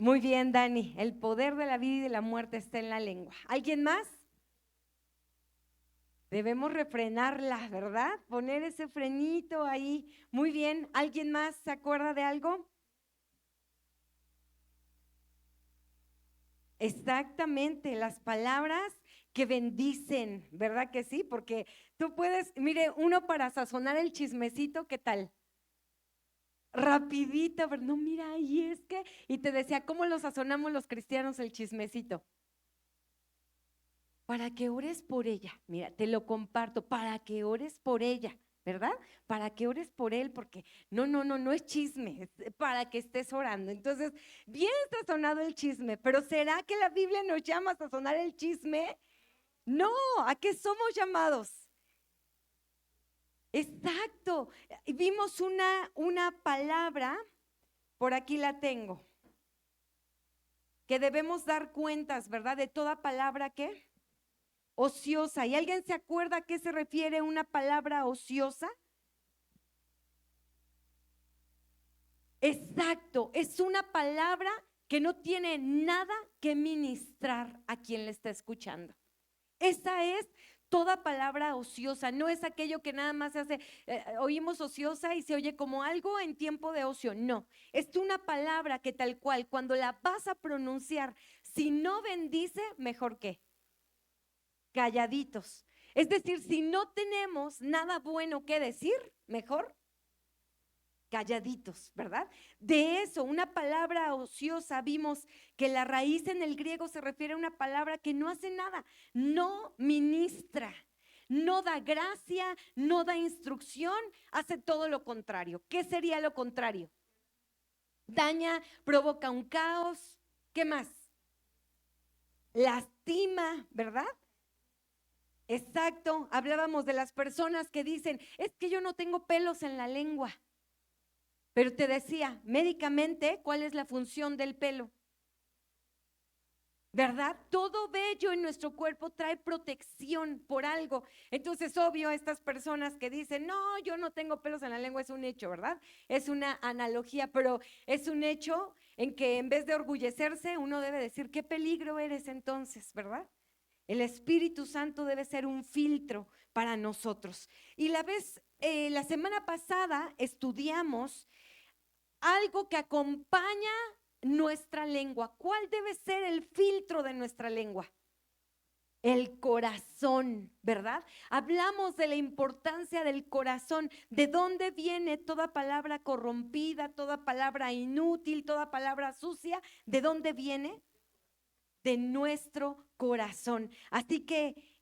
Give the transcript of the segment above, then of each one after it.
Muy bien, Dani. El poder de la vida y de la muerte está en la lengua. ¿Alguien más? Debemos refrenarla, ¿verdad? Poner ese frenito ahí. Muy bien. ¿Alguien más se acuerda de algo? Exactamente, las palabras que bendicen, ¿verdad que sí? Porque tú puedes, mire, uno para sazonar el chismecito, ¿qué tal? Rapidito, pero no, mira, y es que, y te decía, ¿cómo lo sazonamos los cristianos el chismecito? Para que ores por ella, mira, te lo comparto, para que ores por ella, ¿verdad? Para que ores por él, porque no es chisme, es para que estés orando. Entonces, bien sazonado el chisme, pero ¿será que la Biblia nos llama a sazonar el chisme? No, ¿a qué somos llamados? Exacto. Vimos una palabra, por aquí la tengo, que debemos dar cuentas, ¿verdad? De toda palabra que ociosa. ¿Y alguien se acuerda a qué se refiere una palabra ociosa? Exacto, es una palabra que no tiene nada que ministrar a quien le está escuchando. Esa es toda palabra ociosa, no es aquello que nada más se hace, oímos ociosa y se oye como algo en tiempo de ocio, no, es una palabra que tal cual, cuando la vas a pronunciar, si no bendice, mejor que calladitos. Es decir, si no tenemos nada bueno que decir, mejor calladitos, ¿verdad? De eso, una palabra ociosa, vimos que la raíz en el griego se refiere a una palabra que no hace nada, no ministra, no da gracia, no da instrucción, hace todo lo contrario. ¿Qué sería lo contrario? Daña, provoca un caos, ¿qué más? Lastima, ¿verdad? Exacto, hablábamos de las personas que dicen, es que yo no tengo pelos en la lengua. Pero te decía, médicamente, ¿cuál es la función del pelo? ¿Verdad? Todo vello en nuestro cuerpo trae protección por algo. Entonces, obvio, estas personas que dicen, no, yo no tengo pelos en la lengua, es un hecho, ¿verdad? Es una analogía, pero es un hecho en que en vez de orgullecerse, uno debe decir, qué peligro eres entonces, ¿verdad? El Espíritu Santo debe ser un filtro para nosotros. Y la semana pasada estudiamos algo que acompaña nuestra lengua. ¿Cuál debe ser el filtro de nuestra lengua? El corazón, ¿verdad? Hablamos de la importancia del corazón, de dónde viene toda palabra corrompida, toda palabra inútil, toda palabra sucia, ¿de dónde viene? De nuestro corazón. Así que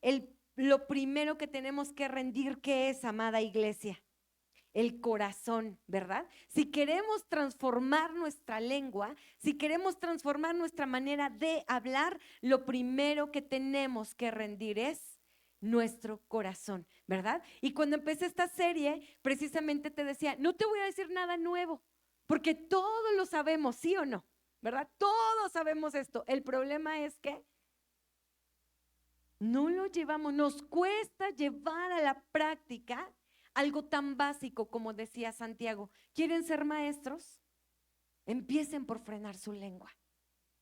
lo primero que tenemos que rendir, ¿qué es, amada iglesia? El corazón, ¿verdad? Si queremos transformar nuestra lengua, si queremos transformar nuestra manera de hablar, lo primero que tenemos que rendir es nuestro corazón, ¿verdad? Y cuando empecé esta serie, precisamente te decía, no te voy a decir nada nuevo, porque todos lo sabemos, ¿sí o no? ¿Verdad? Todos sabemos esto. El problema es que no lo llevamos, nos cuesta llevar a la práctica algo tan básico como decía Santiago. ¿Quieren ser maestros? Empiecen por frenar su lengua.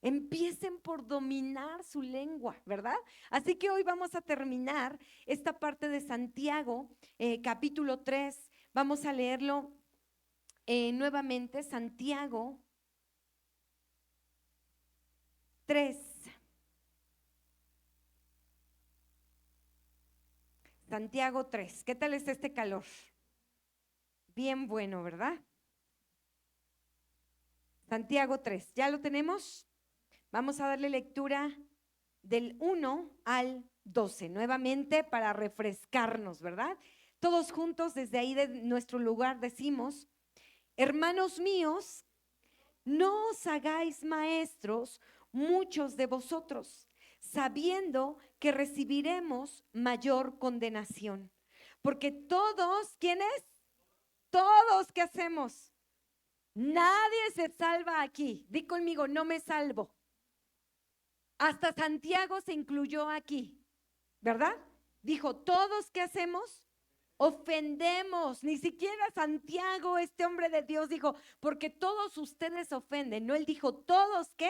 Empiecen por dominar su lengua, ¿verdad? Así que hoy vamos a terminar esta parte de Santiago, capítulo 3. Vamos a leerlo nuevamente, Santiago 3. Santiago 3. ¿Qué tal está este calor? Bien bueno, ¿verdad? Santiago 3. ¿Ya lo tenemos? Vamos a darle lectura del 1 al 12, nuevamente para refrescarnos, ¿verdad? Todos juntos desde ahí de nuestro lugar decimos, hermanos míos, no os hagáis maestros muchos de vosotros, sabiendo que recibiremos mayor condenación. Porque todos, ¿quiénes? Todos, ¿qué hacemos? Nadie se salva aquí. Di conmigo, no me salvo. Hasta Santiago se incluyó aquí, ¿verdad? Dijo, todos, ¿qué hacemos? ofendemos. Ni siquiera Santiago, este hombre de Dios, dijo, porque todos ustedes ofenden. No, él dijo, ¿todos qué?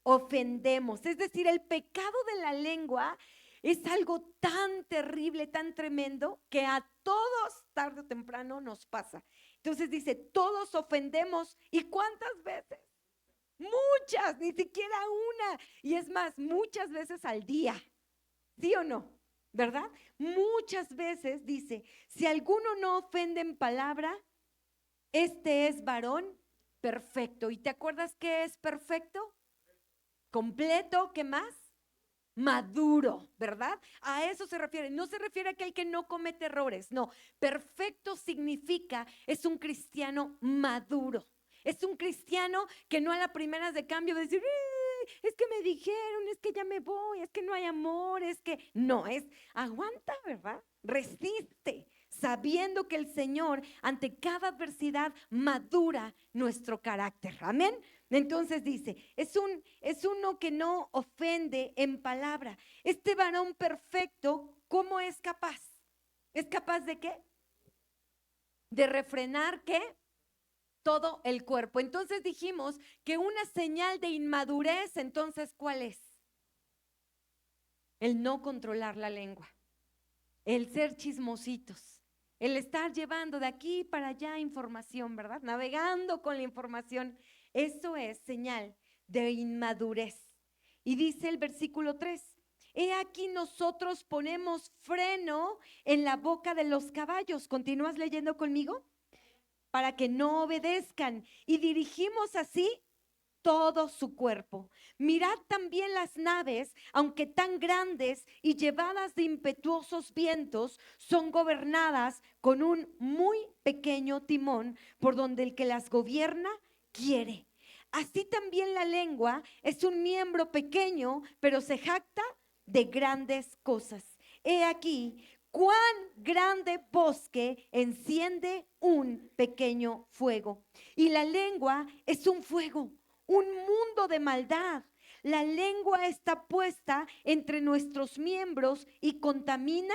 Ofendemos. Es decir, el pecado de la lengua es algo tan terrible, tan tremendo, que a todos tarde o temprano nos pasa. Entonces dice, todos ofendemos. ¿Y cuántas veces? Muchas, ni siquiera una. Y es más, muchas veces al día. ¿Sí o no? ¿Verdad? Muchas veces dice, si alguno no ofende en palabra, este es varón perfecto. ¿Y te acuerdas qué es perfecto? Completo, ¿qué más? Maduro, ¿verdad? A eso se refiere. No se refiere a aquel que no comete errores, no. Perfecto significa, es un cristiano maduro. Es un cristiano que no a la primera de cambio de decir, es que me dijeron, es que ya me voy, es que no hay amor, es que no, es aguanta, ¿verdad? Resiste, sabiendo que el Señor ante cada adversidad madura nuestro carácter. Amén. Entonces dice, es uno que no ofende en palabra. Este varón perfecto, ¿cómo es capaz? ¿Es capaz de qué? De refrenar ¿qué? Todo el cuerpo. Entonces dijimos que una señal de inmadurez, entonces, ¿cuál es? El no controlar la lengua, el ser chismositos, el estar llevando de aquí para allá información, ¿verdad? Navegando con la información. Eso es señal de inmadurez. Y dice el versículo 3, he aquí nosotros ponemos freno en la boca de los caballos. ¿Continúas leyendo conmigo? Para que no obedezcan, y dirigimos así todo su cuerpo. Mirad también las naves, aunque tan grandes y llevadas de impetuosos vientos, son gobernadas con un muy pequeño timón, por donde el que las gobierna quiere. Así también la lengua es un miembro pequeño, pero se jacta de grandes cosas. He aquí cuán grande bosque enciende un pequeño fuego. Y la lengua es un fuego, un mundo de maldad. La lengua está puesta entre nuestros miembros y contamina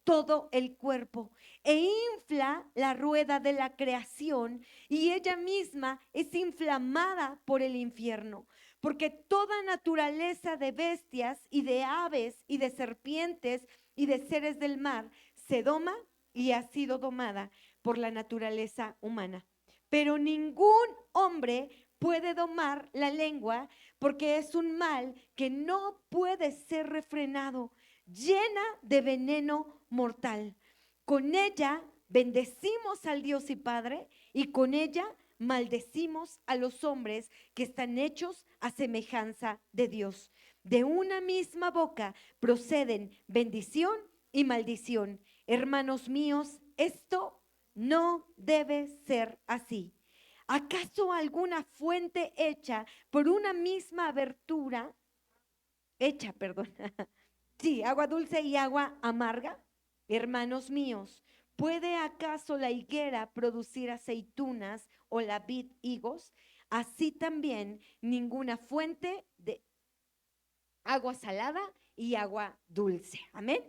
todo el cuerpo e infla la rueda de la creación, y ella misma es inflamada por el infierno. Porque toda naturaleza de bestias y de aves y de serpientes y de seres del mar se doma y ha sido domada por la naturaleza humana. Pero ningún hombre puede domar la lengua, porque es un mal que no puede ser refrenado, llena de veneno mortal. Con ella bendecimos al Dios y Padre, y con ella maldecimos a los hombres que están hechos a semejanza de Dios. De una misma boca proceden bendición y maldición. Hermanos míos, esto no debe ser así. ¿Acaso alguna fuente por una misma abertura, perdón, sí, agua dulce y agua amarga? Hermanos míos, ¿puede acaso la higuera producir aceitunas o la vid higos? Así también ninguna fuente de agua salada y agua dulce. Amén.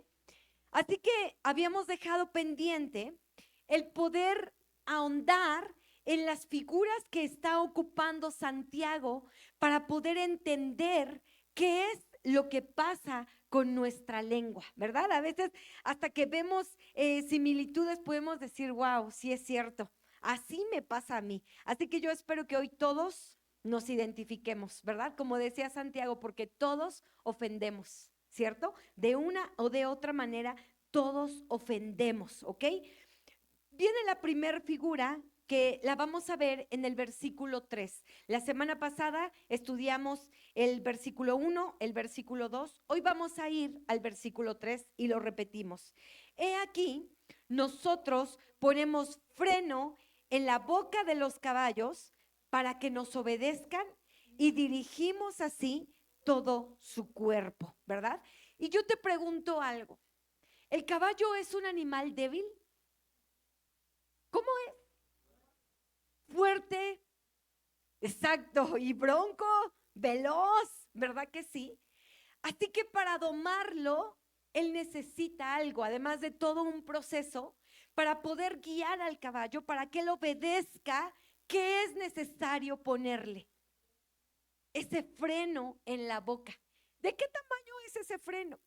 Así que habíamos dejado pendiente el poder ahondar en las figuras que está ocupando Santiago para poder entender qué es lo que pasa con nuestra lengua, ¿verdad? A veces hasta que vemos similitudes podemos decir, wow, sí es cierto, así me pasa a mí. Así que yo espero que hoy todos nos identifiquemos, ¿verdad? Como decía Santiago, porque todos ofendemos, ¿cierto? De una o de otra manera, todos ofendemos, ¿ok? Viene la primera figura que la vamos a ver en el versículo 3. La semana pasada estudiamos el versículo 1, el versículo 2. Hoy vamos a ir al versículo 3 y lo repetimos. He aquí, nosotros ponemos freno en la boca de los caballos para que nos obedezcan, y dirigimos así todo su cuerpo, ¿verdad? Y yo te pregunto algo. ¿El caballo es un animal débil? ¿Cómo es? Fuerte, exacto, y bronco, veloz, ¿verdad que sí? Así que para domarlo, él necesita algo, además de todo un proceso, para poder guiar al caballo, para que él obedezca, ¿qué es necesario ponerle? Ese freno en la boca. ¿De qué tamaño es ese freno?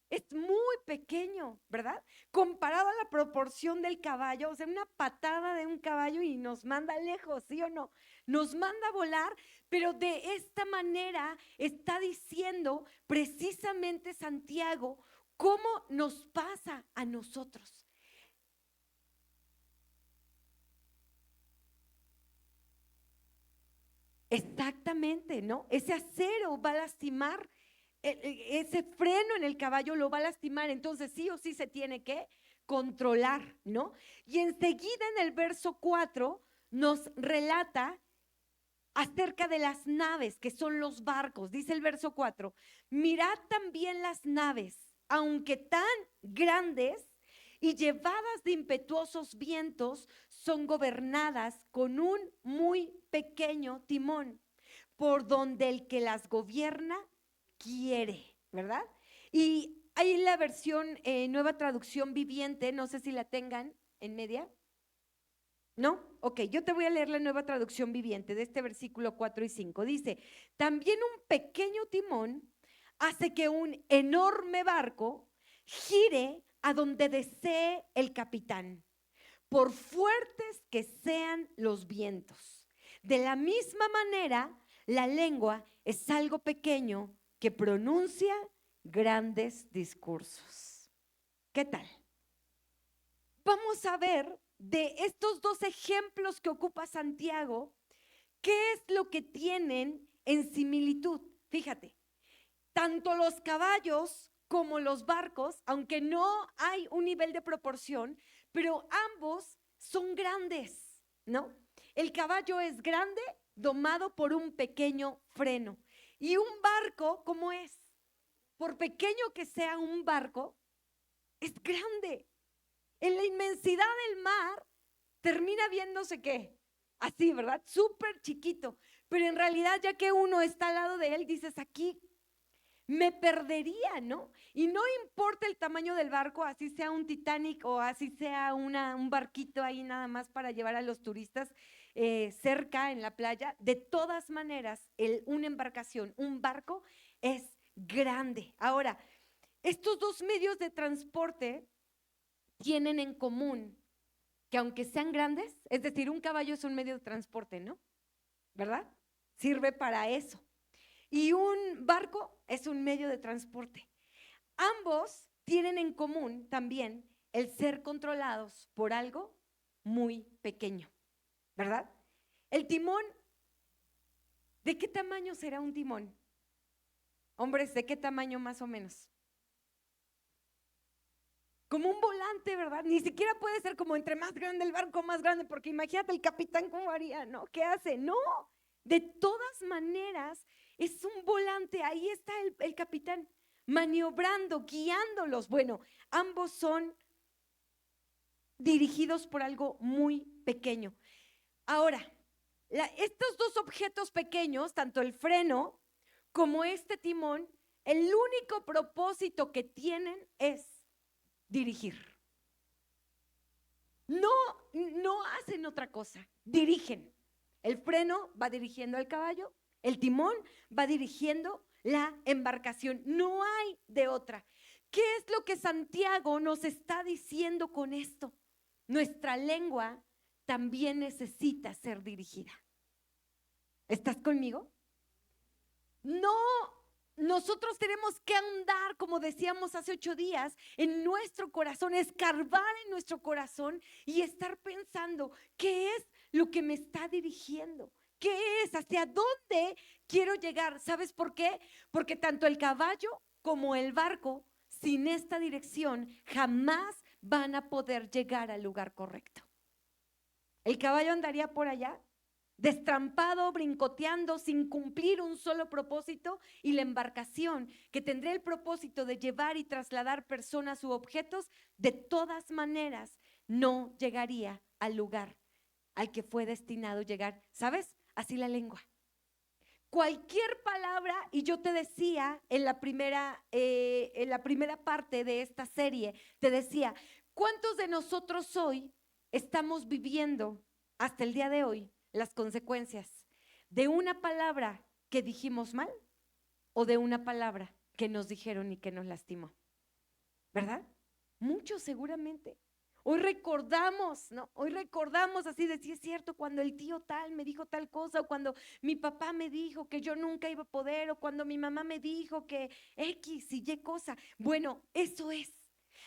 Es muy pequeño, ¿verdad? Comparado a la proporción del caballo, o sea, una patada de un caballo y nos manda lejos, ¿sí o no? Nos manda a volar, pero de esta manera está diciendo precisamente Santiago cómo nos pasa a nosotros. Exactamente, ¿no? Ese acero va a lastimar, ese freno en el caballo lo va a lastimar, entonces sí o sí se tiene que controlar, ¿no? Y enseguida en el verso 4 nos relata acerca de las naves, que son los barcos. Dice el verso 4, mirad también las naves, aunque tan grandes y llevadas de impetuosos vientos, son gobernadas con un muy pequeño timón, por donde el que las gobierna quiere, ¿verdad? Y hay la versión Nueva Traducción Viviente, no sé si la tengan en media. ¿No? Ok, yo te voy a leer la Nueva Traducción Viviente de este versículo 4 y 5. Dice, también un pequeño timón hace que un enorme barco gire a donde desee el capitán, por fuertes que sean los vientos. De la misma manera, la lengua es algo pequeño que pronuncia grandes discursos. ¿Qué tal? Vamos a ver de estos dos ejemplos que ocupa Santiago, ¿qué es lo que tienen en similitud? Fíjate, tanto los caballos como los barcos, aunque no hay un nivel de proporción, pero ambos son grandes, ¿no? El caballo es grande, domado por un pequeño freno. Y un barco, ¿cómo es? Por pequeño que sea un barco, es grande. En la inmensidad del mar termina viéndose ¿qué? Así, ¿verdad? Súper chiquito. Pero en realidad, ya que uno está al lado de él, dices, aquí me perdería, ¿no? Y no importa el tamaño del barco, así sea un Titanic o así sea un barquito ahí nada más para llevar a los turistas cerca en la playa. De todas maneras, una embarcación, un barco es grande. Ahora, estos dos medios de transporte tienen en común que aunque sean grandes, es decir, un caballo es un medio de transporte, ¿no? ¿Verdad? Sirve para eso. Y un barco es un medio de transporte. Ambos tienen en común también el ser controlados por algo muy pequeño, ¿verdad? El timón, ¿de qué tamaño será un timón? Hombres, ¿de qué tamaño más o menos? Como un volante, ¿verdad? Ni siquiera puede ser como entre más grande el barco, más grande, porque imagínate el capitán cómo haría, ¿no? ¿Qué hace? No, de todas maneras es un volante, ahí está el capitán maniobrando, guiándolos. Bueno, ambos son dirigidos por algo muy pequeño. Ahora, estos dos objetos pequeños, tanto el freno como este timón, el único propósito que tienen es dirigir. No hacen otra cosa, dirigen. El freno va dirigiendo al caballo, el timón va dirigiendo la embarcación. No hay de otra. ¿Qué es lo que Santiago nos está diciendo con esto? Nuestra lengua también necesita ser dirigida. ¿Estás conmigo? No, nosotros tenemos que andar, como decíamos hace 8 días, en nuestro corazón, escarbar en nuestro corazón y estar pensando, ¿qué es lo que me está dirigiendo? ¿Qué es? ¿Hacia dónde quiero llegar? ¿Sabes por qué? Porque tanto el caballo como el barco, sin esta dirección, jamás van a poder llegar al lugar correcto. El caballo andaría por allá, destrampado, brincoteando, sin cumplir un solo propósito, y la embarcación, que tendría el propósito de llevar y trasladar personas u objetos, de todas maneras no llegaría al lugar al que fue destinado llegar. ¿Sabes? Así la lengua. Cualquier palabra, y yo te decía en la primera parte de esta serie, te decía, ¿cuántos de nosotros hoy estamos viviendo hasta el día de hoy las consecuencias de una palabra que dijimos mal o de una palabra que nos dijeron y que nos lastimó? ¿Verdad? Muchos seguramente. Hoy recordamos, ¿no? Hoy recordamos así de sí es cierto, cuando el tío tal me dijo tal cosa, o cuando mi papá me dijo que yo nunca iba a poder, o cuando mi mamá me dijo que X y Y cosa. Bueno, eso es.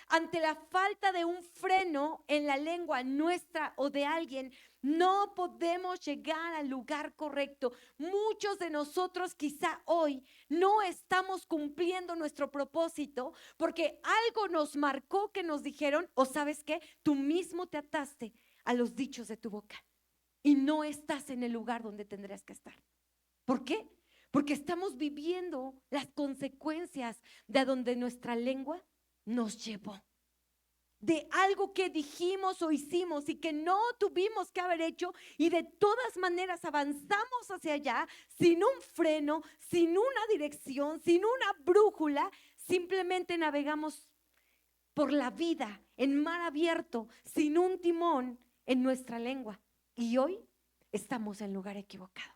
Ante la falta de un freno en la lengua nuestra o de alguien, no podemos llegar al lugar correcto. Muchos de nosotros quizá hoy no estamos cumpliendo nuestro propósito porque algo nos marcó que nos dijeron, o sabes qué, tú mismo te ataste a los dichos de tu boca y no estás en el lugar donde tendrías que estar. ¿Por qué? Porque estamos viviendo las consecuencias de donde nuestra lengua nos llevó, de algo que dijimos o hicimos y que no tuvimos que haber hecho, y de todas maneras avanzamos hacia allá sin un freno, sin una dirección, sin una brújula. Simplemente navegamos por la vida en mar abierto, sin un timón en nuestra lengua, y hoy estamos en el lugar equivocado.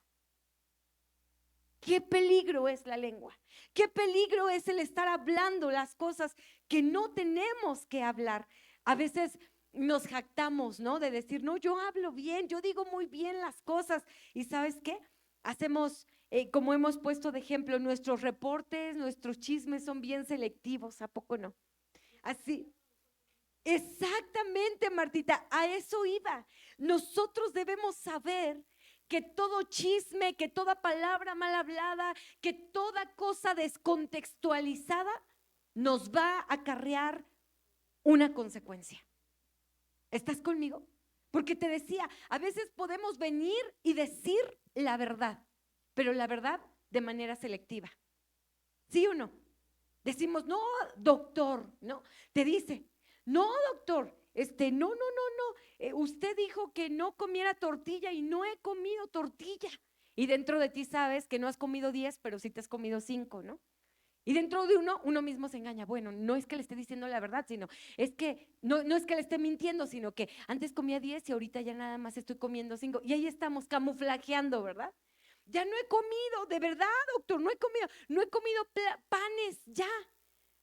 Qué peligro es la lengua, qué peligro es el estar hablando las cosas que no tenemos que hablar. A veces nos jactamos, ¿no? De decir, no, yo hablo bien, yo digo muy bien las cosas. ¿Y sabes qué? Hacemos, como hemos puesto de ejemplo, nuestros reportes, nuestros chismes son bien selectivos, ¿a poco no? Así. Exactamente, Martita, a eso iba. Nosotros debemos saber que todo chisme, que toda palabra mal hablada, que toda cosa descontextualizada nos va a acarrear una consecuencia. ¿Estás conmigo? Porque te decía, a veces podemos venir y decir la verdad, pero la verdad de manera selectiva. ¿Sí o no? Decimos, no, doctor, no. Te dice, no, doctor, no, usted dijo que no comiera tortilla y no he comido tortilla. Y dentro de ti sabes que no has comido 10, pero sí te has comido 5, ¿no? Y dentro de uno mismo se engaña. Bueno, no es que le esté diciendo la verdad, sino es que no es que le esté mintiendo, sino que antes comía 10 y ahorita ya nada más estoy comiendo 5. Y ahí estamos camuflajeando, ¿verdad? Ya no he comido, de verdad, doctor, no he comido panes ya.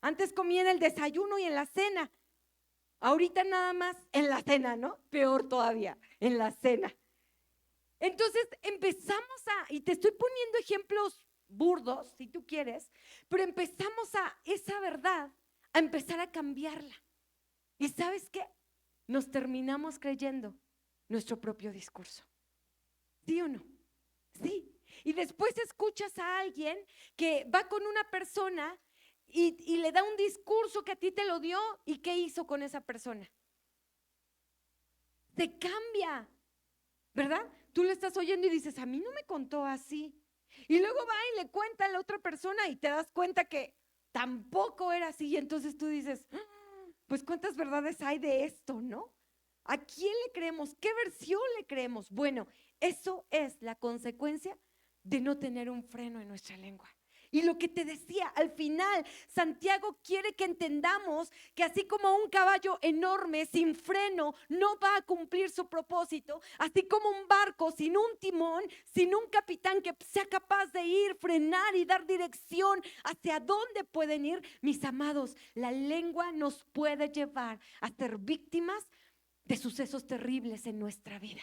Antes comía en el desayuno y en la cena. Ahorita nada más en la cena, ¿no? Peor todavía, en la cena. Entonces empezamos y te estoy poniendo ejemplos burdos, si tú quieres, pero empezamos esa verdad, a empezar a cambiarla. ¿Y sabes qué? Nos terminamos creyendo nuestro propio discurso. ¿Sí o no? Sí. Y después escuchas a alguien que va con una persona y le da un discurso que a ti te lo dio, ¿y qué hizo con esa persona? Te cambia, ¿verdad? Tú le estás oyendo y dices, a mí no me contó así. Y luego va y le cuenta a la otra persona y te das cuenta que tampoco era así. Y entonces tú dices, pues ¿cuántas verdades hay de esto, no? ¿A quién le creemos? ¿Qué versión le creemos? Bueno, eso es la consecuencia de no tener un freno en nuestra lengua. Y lo que te decía, al final, Santiago quiere que entendamos que así como un caballo enorme sin freno no va a cumplir su propósito, así como un barco sin un timón, sin un capitán que sea capaz de ir, frenar y dar dirección hacia dónde pueden ir, mis amados, la lengua nos puede llevar a ser víctimas de sucesos terribles en nuestra vida.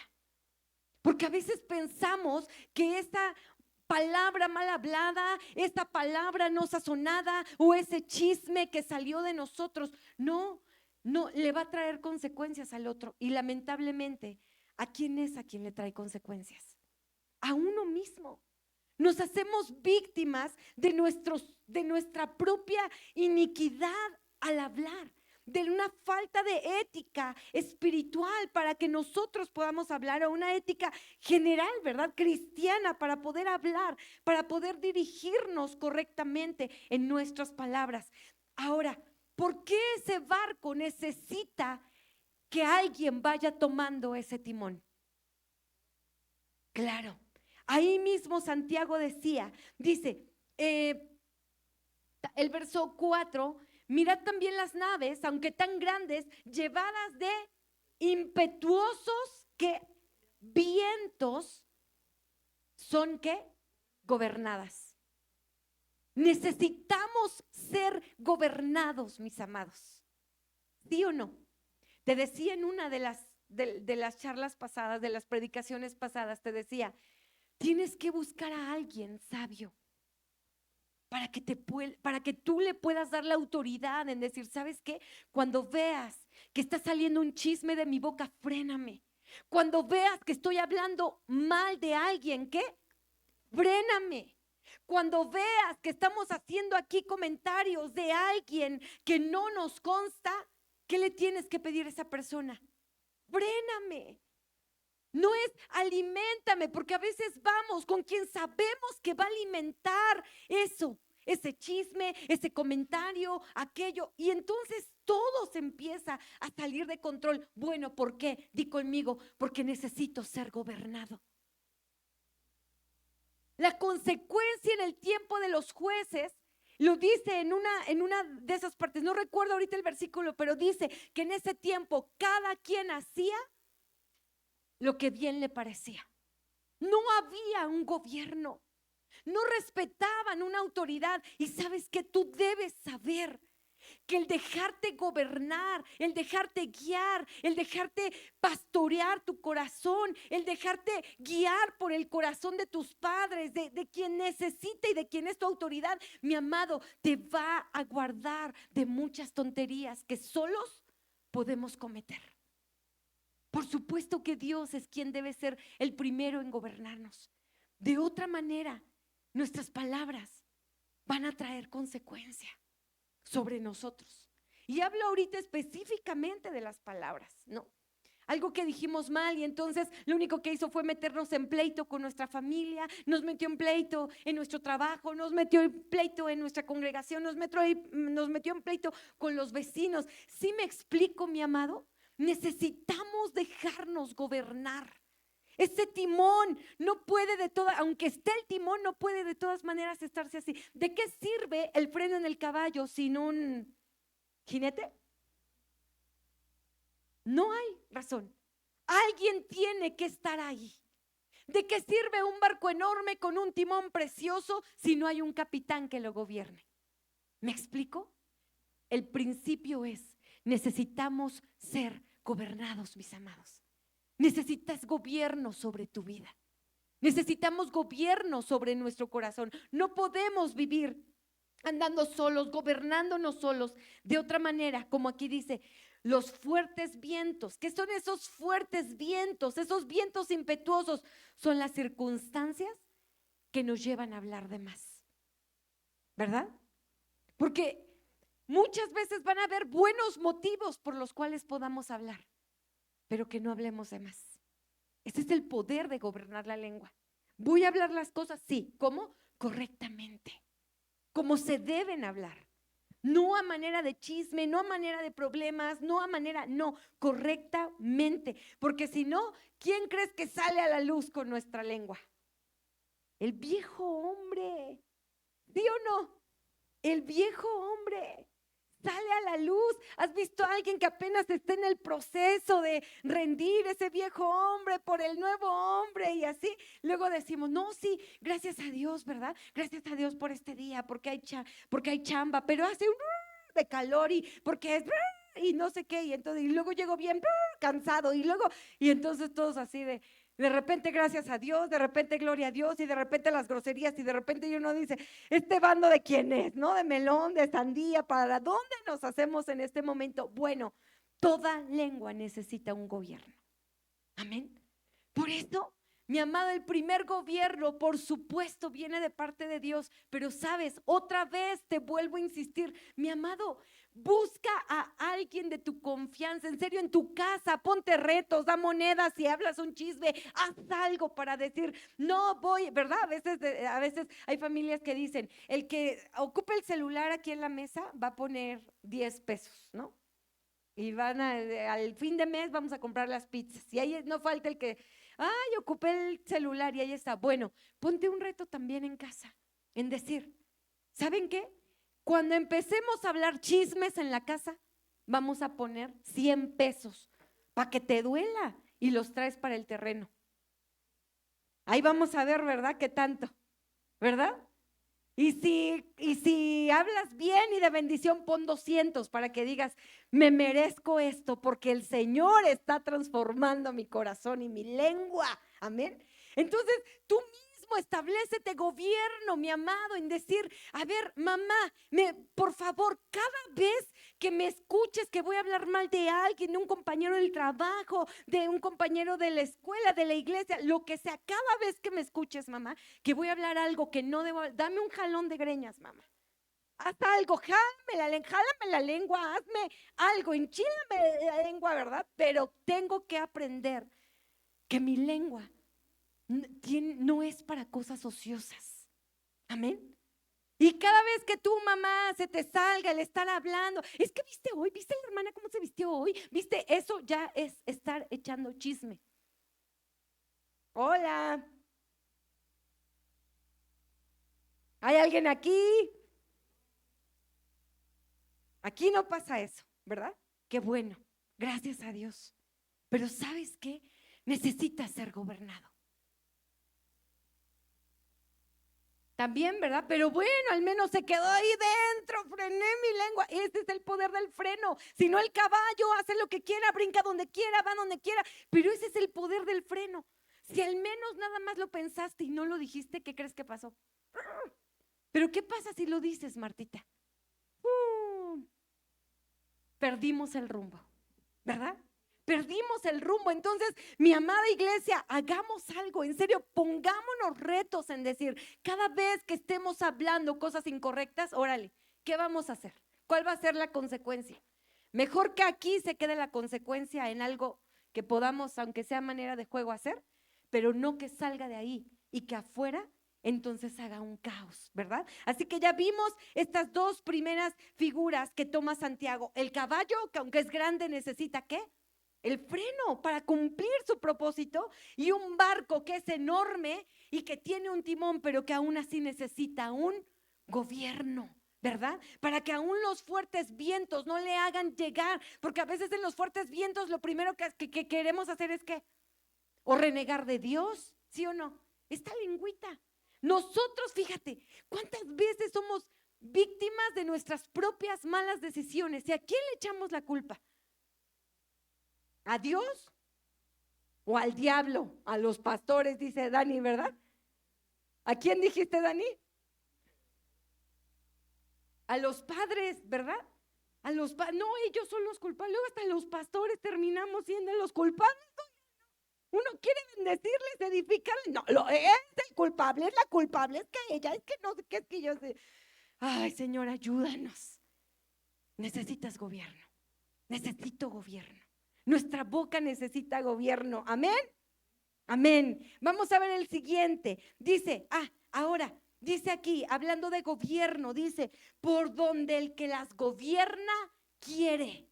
Porque a veces pensamos que esta palabra mal hablada, esta palabra no sazonada o ese chisme que salió de nosotros, no, le va a traer consecuencias al otro. Y lamentablemente, ¿a quién es a quien le trae consecuencias? A uno mismo. Nos hacemos víctimas de nuestra propia iniquidad al hablar, de una falta de ética espiritual para que nosotros podamos hablar, o una ética general, ¿verdad? Cristiana, para poder hablar, para poder dirigirnos correctamente en nuestras palabras. Ahora, ¿por qué ese barco necesita que alguien vaya tomando ese timón? Claro, ahí mismo Santiago dice, el verso 4, Mirad también las naves, aunque tan grandes, llevadas de impetuosos que vientos son ¿qué? Gobernadas. Necesitamos ser gobernados, mis amados. ¿Sí o no? Te decía en una de las charlas pasadas, de las predicaciones pasadas, te decía, tienes que buscar a alguien sabio para que tú le puedas dar la autoridad en decir, ¿sabes qué? Cuando veas que está saliendo un chisme de mi boca, fréname. Cuando veas que estoy hablando mal de alguien, ¿qué? Fréname. Cuando veas que estamos haciendo aquí comentarios de alguien que no nos consta, ¿qué le tienes que pedir a esa persona? Fréname. No es aliméntame, porque a veces vamos con quien sabemos que va a alimentar eso, ese chisme, ese comentario, aquello, y entonces todo se empieza a salir de control. Bueno, ¿por qué? Di conmigo, porque necesito ser gobernado. La consecuencia en el tiempo de los jueces lo dice en una de esas partes, no recuerdo ahorita el versículo, pero dice que en ese tiempo cada quien hacía lo que bien le parecía. No había un gobierno, no respetaban una autoridad. Y sabes que tú debes saber que el dejarte gobernar, el dejarte guiar, el dejarte pastorear tu corazón, el dejarte guiar por el corazón de tus padres, de quien necesita y de quien es tu autoridad, mi amado, te va a guardar de muchas tonterías que solos podemos cometer. Por supuesto que Dios es quien debe ser el primero en gobernarnos. De otra manera, nuestras palabras van a traer consecuencia sobre nosotros. Y hablo ahorita específicamente de las palabras, ¿no? Algo que dijimos mal y entonces lo único que hizo fue meternos en pleito con nuestra familia, nos metió en pleito en nuestro trabajo, nos metió en pleito en nuestra congregación, nos metió en pleito con los vecinos. ¿Sí me explico, mi amado? Necesitamos dejarnos gobernar. Ese timón no puede aunque esté el timón, no puede de todas maneras estarse así. ¿De qué sirve el freno en el caballo sin un jinete? No hay razón. Alguien tiene que estar ahí. ¿De qué sirve un barco enorme con un timón precioso si no hay un capitán que lo gobierne? ¿Me explico? El principio es, necesitamos ser gobernados, mis amados. Necesitas gobierno sobre tu vida. Necesitamos gobierno sobre nuestro corazón. No podemos vivir andando solos, gobernándonos solos. De otra manera, como aquí dice, los fuertes vientos. ¿Qué son esos fuertes vientos? Esos vientos impetuosos son las circunstancias que nos llevan a hablar de más. ¿Verdad? Porque muchas veces van a haber buenos motivos por los cuales podamos hablar, pero que no hablemos de más. Ese es el poder de gobernar la lengua. ¿Voy a hablar las cosas? Sí. ¿Cómo? Correctamente. Como se deben hablar. No a manera de chisme, no a manera de problemas, no, correctamente. Porque si no, ¿quién crees que sale a la luz con nuestra lengua? El viejo hombre. ¿Sí o no? El viejo hombre sale a la luz. ¿Has visto a alguien que apenas está en el proceso de rendir ese viejo hombre por el nuevo hombre? Y así, luego decimos, no, sí, gracias a Dios, ¿verdad? Gracias a Dios por este día, porque hay chamba, pero hace un de calor y porque es y no sé qué, y luego llego bien cansado, y entonces todos así de repente gracias a Dios, de repente gloria a Dios, y de repente las groserías, y de repente uno dice, ¿este bando de quién es? ¿No? De melón, de sandía, ¿para dónde nos hacemos en este momento? Bueno, toda lengua necesita un gobierno. Amén. Por eso, mi amado, el primer gobierno, por supuesto, viene de parte de Dios, pero sabes, otra vez te vuelvo a insistir, mi amado, busca a alguien de tu confianza, en serio, en tu casa, ponte retos, da monedas, si hablas un chisme, haz algo para decir, no voy, ¿verdad? A veces hay familias que dicen, el que ocupe el celular aquí en la mesa va a poner 10 pesos, ¿no? Y al fin de mes vamos a comprar las pizzas. Y ahí no falta el que, ocupé el celular y ahí está. Bueno, ponte un reto también en casa, en decir, ¿saben qué? Cuando empecemos a hablar chismes en la casa, vamos a poner 100 pesos para que te duela y los traes para el terreno. Ahí vamos a ver, ¿verdad? ¿Qué tanto? ¿Verdad? Y si hablas bien y de bendición, pon 200 para que digas, me merezco esto porque el Señor está transformando mi corazón y mi lengua. Amén. Entonces, tú mismo establécete gobierno, mi amado, en decir, a ver, mamá, por favor, cada vez que me escuches que voy a hablar mal de alguien, de un compañero del trabajo, de un compañero de la escuela, de la iglesia, lo que sea, cada vez que me escuches, mamá, que voy a hablar algo que no debo, dame un jalón de greñas, mamá. Haz algo, jálame la lengua, hazme algo, enchílame la lengua, ¿verdad? Pero tengo que aprender que mi lengua no es para cosas ociosas. Amén. Y cada vez que tu mamá se te salga el estar hablando, es que viste hoy, viste la hermana cómo se vistió hoy, viste, eso ya es estar echando chisme. Hola. ¿Hay alguien aquí? Aquí no pasa eso, ¿verdad? Qué bueno, gracias a Dios. Pero ¿sabes qué? Necesitas ser gobernado. También, ¿verdad? Pero bueno, al menos se quedó ahí dentro, frené mi lengua. Ese es el poder del freno. Si no, el caballo hace lo que quiera, brinca donde quiera, va donde quiera. Pero ese es el poder del freno. Si al menos nada más lo pensaste y no lo dijiste, ¿qué crees que pasó? Pero ¿qué pasa si lo dices, Martita? Perdimos el rumbo, ¿verdad? Perdimos el rumbo. Entonces, mi amada iglesia, hagamos algo, en serio, pongámonos retos en decir, cada vez que estemos hablando cosas incorrectas, órale, ¿qué vamos a hacer? ¿Cuál va a ser la consecuencia? Mejor que aquí se quede la consecuencia en algo que podamos, aunque sea manera de juego, hacer, pero no que salga de ahí y que afuera entonces haga un caos, ¿verdad? Así que ya vimos estas dos primeras figuras que toma Santiago. El caballo, que aunque es grande, necesita ¿qué? El freno para cumplir su propósito, y un barco que es enorme y que tiene un timón, pero que aún así necesita un gobierno, ¿verdad? Para que aún los fuertes vientos no le hagan llegar, porque a veces en los fuertes vientos lo primero que queremos hacer es ¿qué? O renegar de Dios, ¿sí o no? Esta lengüita. Nosotros, fíjate, ¿cuántas veces somos víctimas de nuestras propias malas decisiones? ¿Y a quién le echamos la culpa? ¿A Dios o al diablo? A los pastores, dice Dani, ¿verdad? ¿A quién dijiste, Dani? A los padres, ¿verdad? No, ellos son los culpables. Luego hasta los pastores terminamos siendo los culpables. Uno quiere bendecirles, edificarles. No, es el culpable, es la culpable, es que ella, es que no sé qué, es que yo sé. Ay, Señor, ayúdanos. Necesitas gobierno. Necesito gobierno. Nuestra boca necesita gobierno. Amén. Amén. Vamos a ver el siguiente. Dice, ahora, dice aquí, hablando de gobierno, dice, por donde el que las gobierna quiere.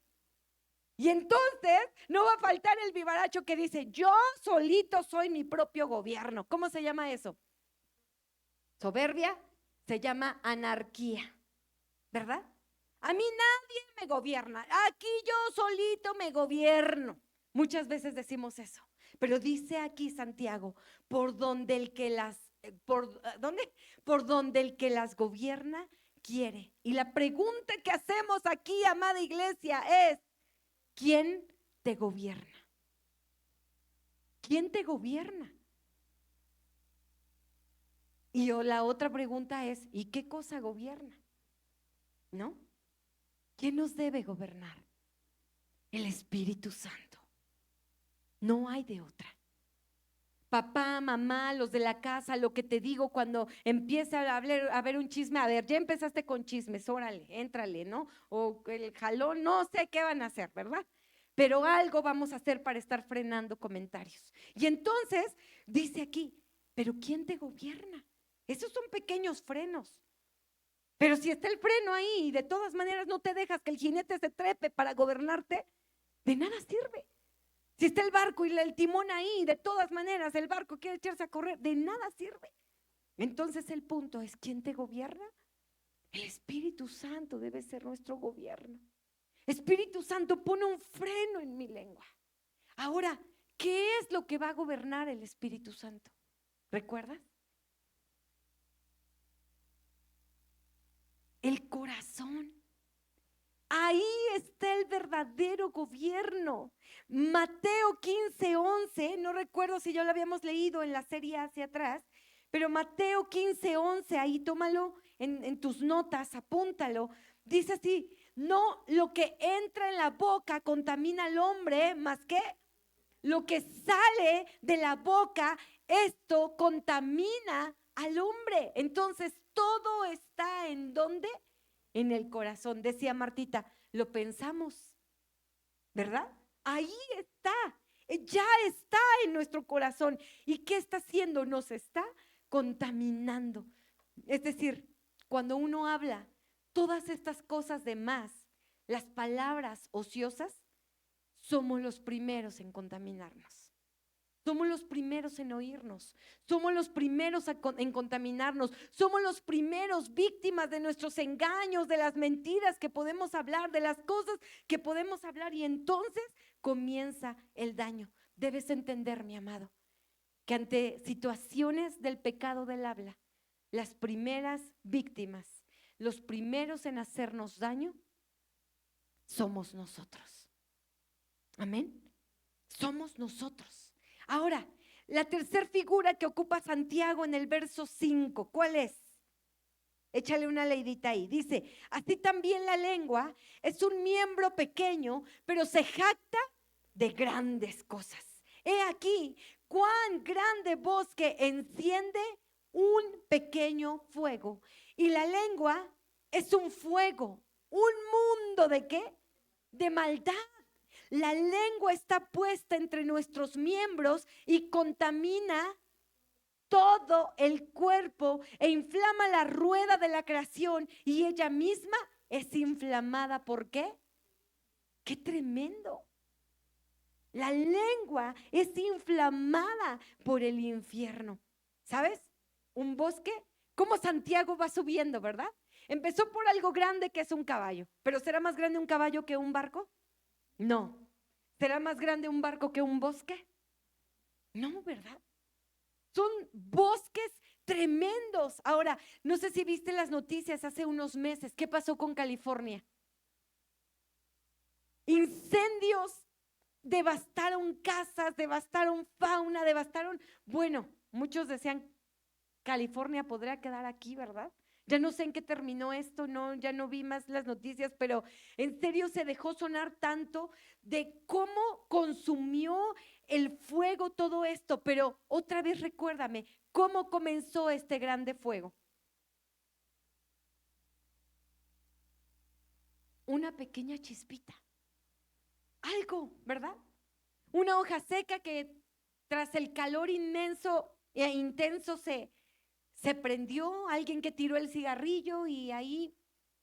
Y entonces no va a faltar el vivaracho que dice, yo solito soy mi propio gobierno. ¿Cómo se llama eso? Soberbia, se llama anarquía, ¿verdad? A mí nadie me gobierna, aquí yo solito me gobierno. Muchas veces decimos eso, pero dice aquí Santiago, por donde el que las, ¿dónde? Por donde el que las gobierna quiere. Y la pregunta que hacemos aquí, amada iglesia, es, ¿quién te gobierna? ¿Quién te gobierna? Y la otra pregunta es, ¿y qué cosa gobierna? ¿No? ¿Quién nos debe gobernar? El Espíritu Santo. No hay de otra. Papá, mamá, los de la casa, lo que te digo cuando empieza a haber un chisme, a ver, ya empezaste con chismes, órale, éntrale, ¿no? O el jalón, no sé qué van a hacer, ¿verdad? Pero algo vamos a hacer para estar frenando comentarios. Y entonces dice aquí, ¿pero quién te gobierna? Esos son pequeños frenos. Pero si está el freno ahí y de todas maneras no te dejas que el jinete se trepe para gobernarte, de nada sirve. Si está el barco y el timón ahí, de todas maneras el barco quiere echarse a correr, de nada sirve. Entonces el punto es, ¿quién te gobierna? El Espíritu Santo debe ser nuestro gobierno. Espíritu Santo, pone un freno en mi lengua. Ahora, ¿qué es lo que va a gobernar el Espíritu Santo? ¿Recuerdas? El corazón. Ahí está el verdadero gobierno. Mateo 15:11, no recuerdo si ya lo habíamos leído en la serie hacia atrás, pero Mateo 15:11, ahí tómalo en tus notas, apúntalo. Dice así: no lo que entra en la boca contamina al hombre, más que lo que sale de la boca, esto contamina al hombre. Entonces, todo está ¿en dónde? En el corazón. Decía Martita, lo pensamos, ¿verdad? Ahí está, ya está en nuestro corazón. ¿Y qué está haciendo? Nos está contaminando. Es decir, cuando uno habla todas estas cosas de más, las palabras ociosas, somos los primeros en contaminarnos. Somos los primeros en oírnos, somos los primeros en contaminarnos, somos los primeros víctimas de nuestros engaños, de las mentiras que podemos hablar, de las cosas que podemos hablar, y entonces comienza el daño. Debes entender, mi amado, que ante situaciones del pecado del habla, las primeras víctimas, los primeros en hacernos daño, somos nosotros. Amén. Somos nosotros. Ahora, la tercera figura que ocupa Santiago en el verso 5, ¿cuál es? Échale una leidita ahí. Dice, así también la lengua es un miembro pequeño, pero se jacta de grandes cosas. He aquí cuán grande bosque enciende un pequeño fuego. Y la lengua es un fuego, un mundo ¿de qué? De maldad. La lengua está puesta entre nuestros miembros y contamina todo el cuerpo e inflama la rueda de la creación, y ella misma es inflamada. ¿Por qué? ¡Qué tremendo! La lengua es inflamada por el infierno. ¿Sabes? Un bosque, como Santiago va subiendo, ¿verdad? Empezó por algo grande que es un caballo, pero ¿será más grande un caballo que un barco? No. ¿Será más grande un barco que un bosque? No, ¿verdad? Son bosques tremendos. Ahora, no sé si viste las noticias hace unos meses. ¿Qué pasó con California? Incendios devastaron casas, devastaron fauna, bueno, muchos decían, California podría quedar aquí, ¿verdad? Ya no sé en qué terminó esto, no, ya no vi más las noticias, pero en serio se dejó sonar tanto de cómo consumió el fuego todo esto. Pero otra vez recuérdame, ¿cómo comenzó este grande fuego? Una pequeña chispita, algo, ¿verdad? Una hoja seca que tras el calor inmenso e intenso se prendió, alguien que tiró el cigarrillo y ahí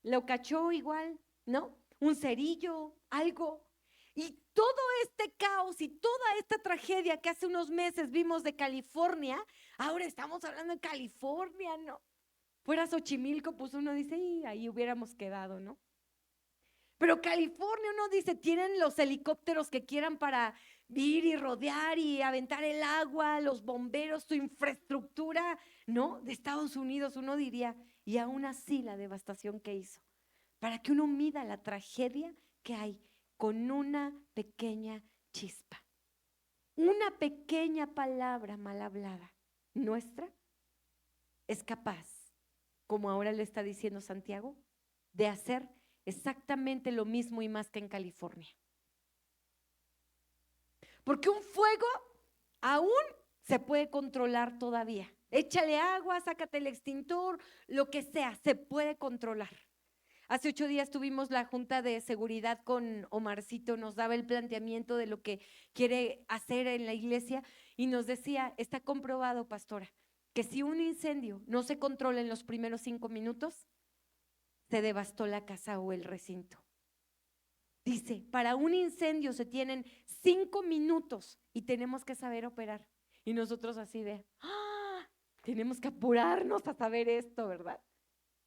lo cachó igual, ¿no? Un cerillo, algo. Y todo este caos y toda esta tragedia que hace unos meses vimos de California, ahora estamos hablando de California, ¿no? Fuera Xochimilco, pues uno dice, y ahí hubiéramos quedado, ¿no? Pero California, uno dice, tienen los helicópteros que quieran para ir y rodear y aventar el agua, los bomberos, su infraestructura, ¿no? De Estados Unidos, uno diría, y aún así la devastación que hizo. Para que uno mida la tragedia que hay con una pequeña chispa. Una pequeña palabra mal hablada nuestra es capaz, como ahora le está diciendo Santiago, de hacer exactamente lo mismo y más que en California. Porque un fuego aún se puede controlar todavía. Échale agua, sácate el extintor, lo que sea, se puede controlar. Hace 8 días tuvimos la junta de seguridad con Omarcito, nos daba el planteamiento de lo que quiere hacer en la iglesia y nos decía, está comprobado, pastora, que si un incendio no se controla en los primeros 5 minutos, se devastó la casa o el recinto. Dice, para un incendio se tienen 5 minutos y tenemos que saber operar. Y nosotros así de, tenemos que apurarnos a saber esto, ¿verdad?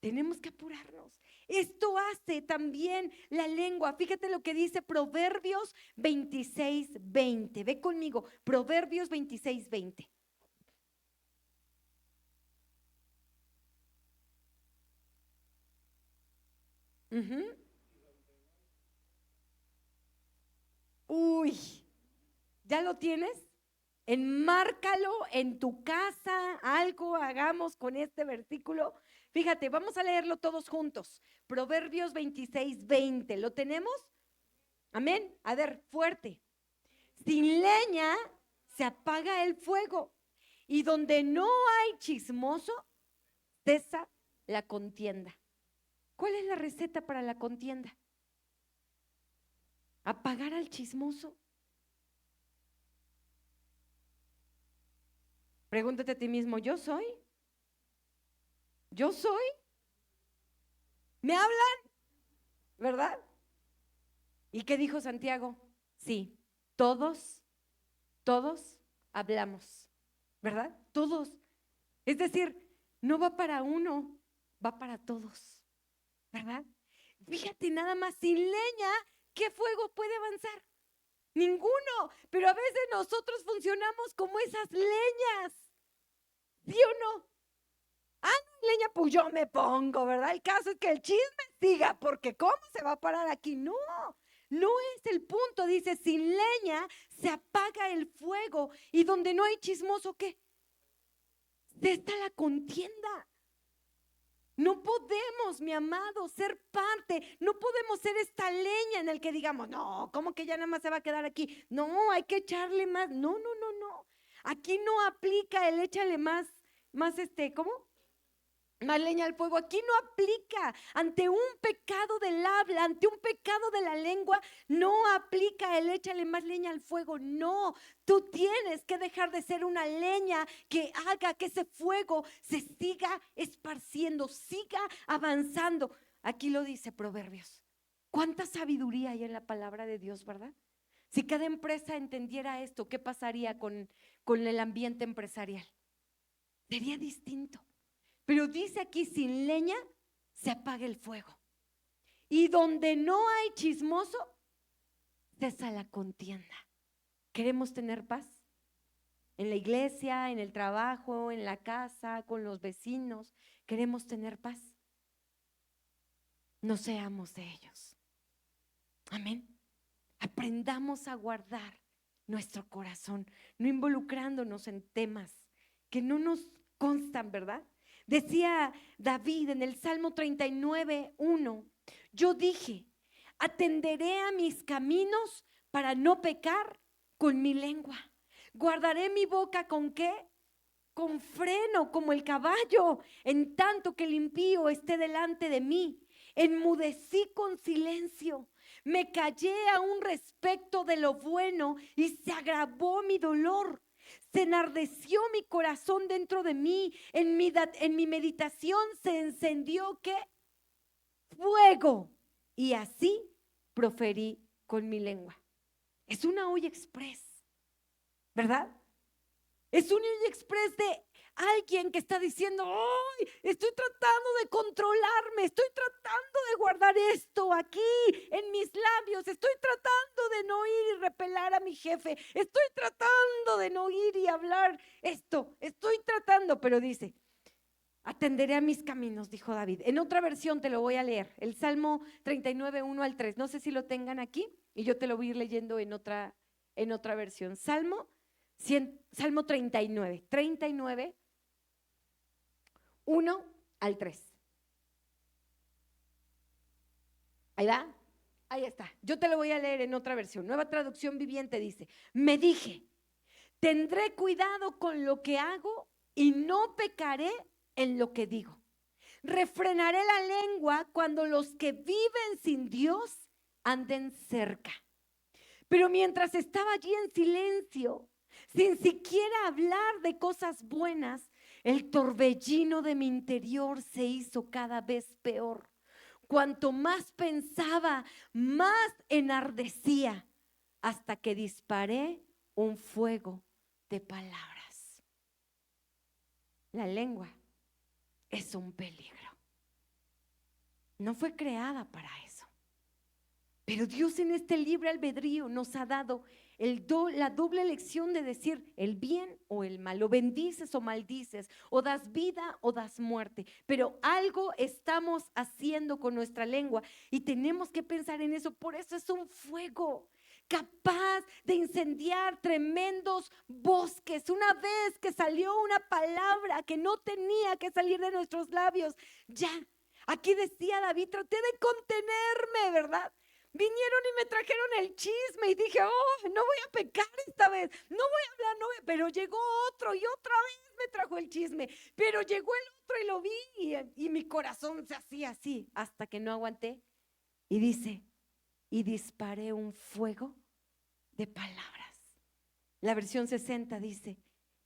Tenemos que apurarnos. Esto hace también la lengua. Fíjate lo que dice Proverbios 26:20. Ve conmigo, Proverbios 26:20. Uy, ¿ya lo tienes? Enmárcalo en tu casa, algo hagamos con este versículo. Fíjate, vamos a leerlo todos juntos. Proverbios 26:20. ¿Lo tenemos? Amén. A ver, fuerte. Sin leña se apaga el fuego, y donde no hay chismoso, cesa la contienda. ¿Cuál es la receta para la contienda? Apagar al chismoso. Pregúntate a ti mismo, ¿yo soy? ¿Yo soy? ¿Me hablan? ¿Verdad? ¿Y qué dijo Santiago? Sí, todos hablamos, ¿verdad? Todos. Es decir, no va para uno, va para todos, ¿verdad? Fíjate nada más, sin leña, ¿qué fuego puede avanzar? Ninguno, pero a veces nosotros funcionamos como esas leñas, ¿sí o no? Ah, no, leña, pues yo me pongo, ¿verdad? El caso es que el chisme siga, porque ¿cómo se va a parar aquí? No, no es el punto. Dice, sin leña se apaga el fuego, y donde no hay chismoso, ¿qué? Está la contienda. No podemos, mi amado, ser parte, no podemos ser esta leña en el que digamos, no, ¿cómo que ya nada más se va a quedar aquí? No, hay que echarle más. No, no, no, no. Aquí no aplica el échale más ¿cómo? Más leña al fuego. Aquí no aplica. Ante un pecado del habla, ante un pecado de la lengua, no aplica el échale más leña al fuego. No, tú tienes que dejar de ser una leña que haga que ese fuego se siga esparciendo, siga avanzando. Aquí lo dice Proverbios. ¿Cuánta sabiduría hay en la palabra de Dios, verdad? Si cada empresa entendiera esto, ¿qué pasaría con el ambiente empresarial? Sería distinto. Pero dice aquí, sin leña se apaga el fuego. Y donde no hay chismoso, cesa la contienda. ¿Queremos tener paz? En la iglesia, en el trabajo, en la casa, con los vecinos. ¿Queremos tener paz? No seamos de ellos. Amén. Aprendamos a guardar nuestro corazón, no involucrándonos en temas que no nos constan, ¿verdad? Decía David en el Salmo 39:1, yo dije, atenderé a mis caminos para no pecar con mi lengua. Guardaré mi boca ¿con qué? Con freno, como el caballo, en tanto que el impío esté delante de mí. Enmudecí con silencio, me callé aún respecto de lo bueno, y se agravó mi dolor. Se enardeció mi corazón dentro de mí, en mi meditación se encendió ¿qué? Fuego, y así proferí con mi lengua. Es una olla express, ¿verdad? Es un express de alguien que está diciendo, ¡ay! Estoy tratando de controlarme, estoy tratando de guardar esto aquí en mis labios, estoy tratando de no ir y repelar a mi jefe, estoy tratando de no ir y hablar esto, estoy tratando, pero dice, atenderé a mis caminos, dijo David. En otra versión te lo voy a leer, el Salmo 39:1-3. No sé si lo tengan aquí y yo te lo voy a ir leyendo en otra versión. Salmo 39, 1-3. Ahí va, ahí está. Yo te lo voy a leer en otra versión. Nueva Traducción Viviente dice, me dije, tendré cuidado con lo que hago y no pecaré en lo que digo. Refrenaré la lengua cuando los que viven sin Dios anden cerca. Pero mientras estaba allí en silencio, sin siquiera hablar de cosas buenas, el torbellino de mi interior se hizo cada vez peor. Cuanto más pensaba, más enardecía, hasta que disparé un fuego de palabras. La lengua es un peligro. No fue creada para eso. Pero Dios en este libre albedrío nos ha dado la doble elección de decir el bien o el mal, o bendices o maldices, o das vida o das muerte. Pero algo estamos haciendo con nuestra lengua y tenemos que pensar en eso. Por eso es un fuego capaz de incendiar tremendos bosques. Una vez que salió una palabra que no tenía que salir de nuestros labios, ya, aquí decía David, traté de contenerme, ¿verdad? Vinieron y me trajeron el chisme y dije, oh, no voy a pecar esta vez, no voy a hablar, pero llegó otro y otra vez me trajo el chisme, pero llegó el otro y lo vi y mi corazón se hacía así hasta que no aguanté y dice, y disparé un fuego de palabras. La versión 60 dice,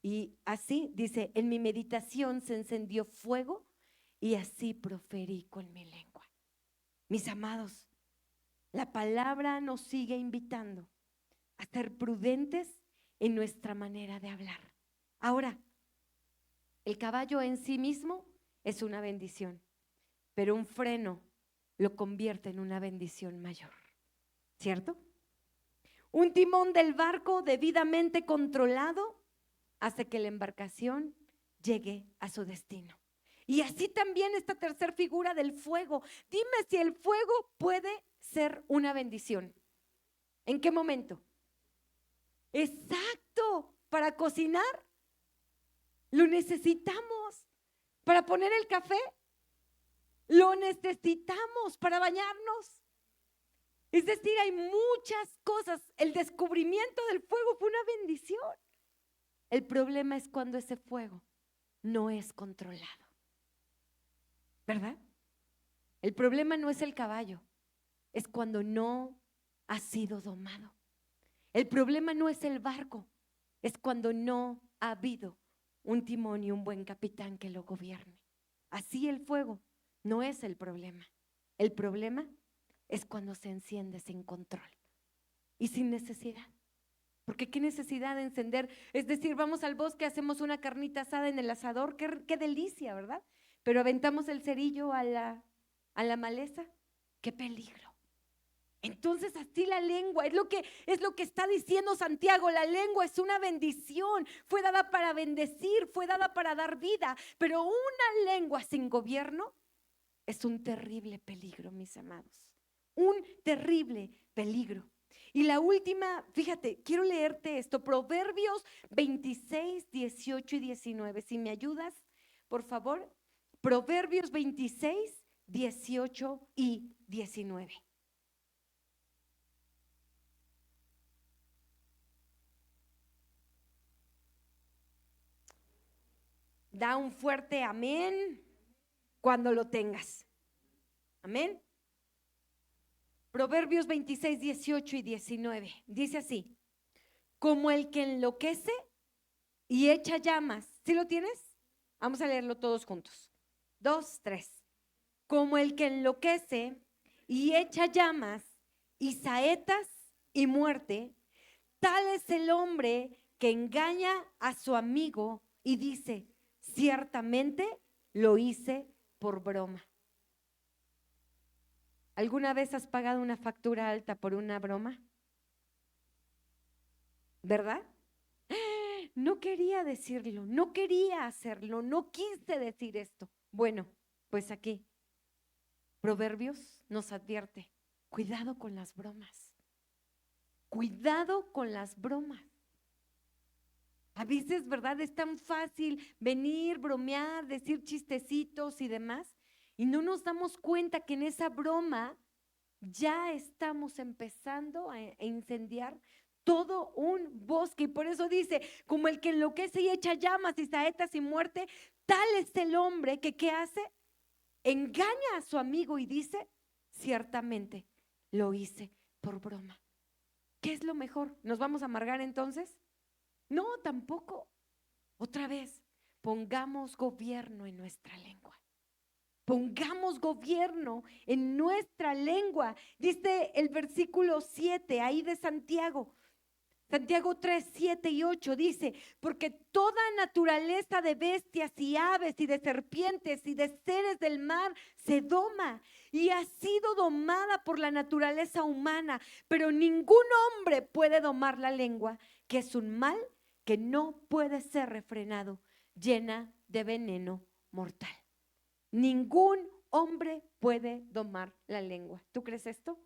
y así dice, en mi meditación se encendió fuego y así proferí con mi lengua. Mis amados, la palabra nos sigue invitando a ser prudentes en nuestra manera de hablar. Ahora, el caballo en sí mismo es una bendición, pero un freno lo convierte en una bendición mayor, ¿cierto? Un timón del barco debidamente controlado hace que la embarcación llegue a su destino. Y así también esta tercera figura del fuego. Dime si el fuego puede ser una bendición. ¿En qué momento? Exacto, para cocinar lo necesitamos, para poner el café lo necesitamos, para bañarnos. Es decir, hay muchas cosas. El descubrimiento del fuego fue una bendición. El problema es cuando ese fuego no es controlado, ¿verdad? El problema no es el caballo, es cuando no ha sido domado. El problema no es el barco, es cuando no ha habido un timón y un buen capitán que lo gobierne. Así el fuego no es el problema. El problema es cuando se enciende sin control y sin necesidad. Porque qué necesidad de encender, es decir, vamos al bosque, hacemos una carnita asada en el asador, qué delicia, ¿verdad? Pero aventamos el cerillo a la maleza, qué peligro. Entonces así la lengua, es lo que está diciendo Santiago, la lengua es una bendición, fue dada para bendecir, fue dada para dar vida, pero una lengua sin gobierno es un terrible peligro, mis amados, un terrible peligro. Y la última, fíjate, quiero leerte esto, Proverbios 26, 18 y 19, si me ayudas, por favor, Proverbios 26, 18 y 19. Da un fuerte amén cuando lo tengas. Amén. Proverbios 26, 18 y 19. Dice así: como el que enloquece y echa llamas. ¿Sí lo tienes? Vamos a leerlo todos juntos. 2, 3. Como el que enloquece y echa llamas y saetas y muerte, tal es el hombre que engaña a su amigo y dice: ciertamente lo hice por broma. ¿Alguna vez has pagado una factura alta por una broma? ¿Verdad? No quería decirlo, no quería hacerlo, no quise decir esto. Bueno, pues aquí Proverbios nos advierte: cuidado con las bromas. Cuidado con las bromas. A veces, ¿verdad? Es tan fácil venir, bromear, decir chistecitos y demás, y no nos damos cuenta que en esa broma ya estamos empezando a incendiar todo un bosque. Y por eso dice: como el que enloquece y echa llamas y saetas y muerte, tal es el hombre que ¿qué hace? Engaña a su amigo y dice: ciertamente lo hice por broma. ¿Qué es lo mejor? ¿Nos vamos a amargar entonces? No, tampoco. Otra vez, pongamos gobierno en nuestra lengua. Pongamos gobierno en nuestra lengua. Dice el versículo 7 ahí de Santiago. Santiago 3, 7 y 8 dice, porque toda naturaleza de bestias y aves y de serpientes y de seres del mar se doma y ha sido domada por la naturaleza humana, pero ningún hombre puede domar la lengua, que es un mal que no puede ser refrenado, llena de veneno mortal. Ningún hombre puede domar la lengua. ¿Tú crees esto?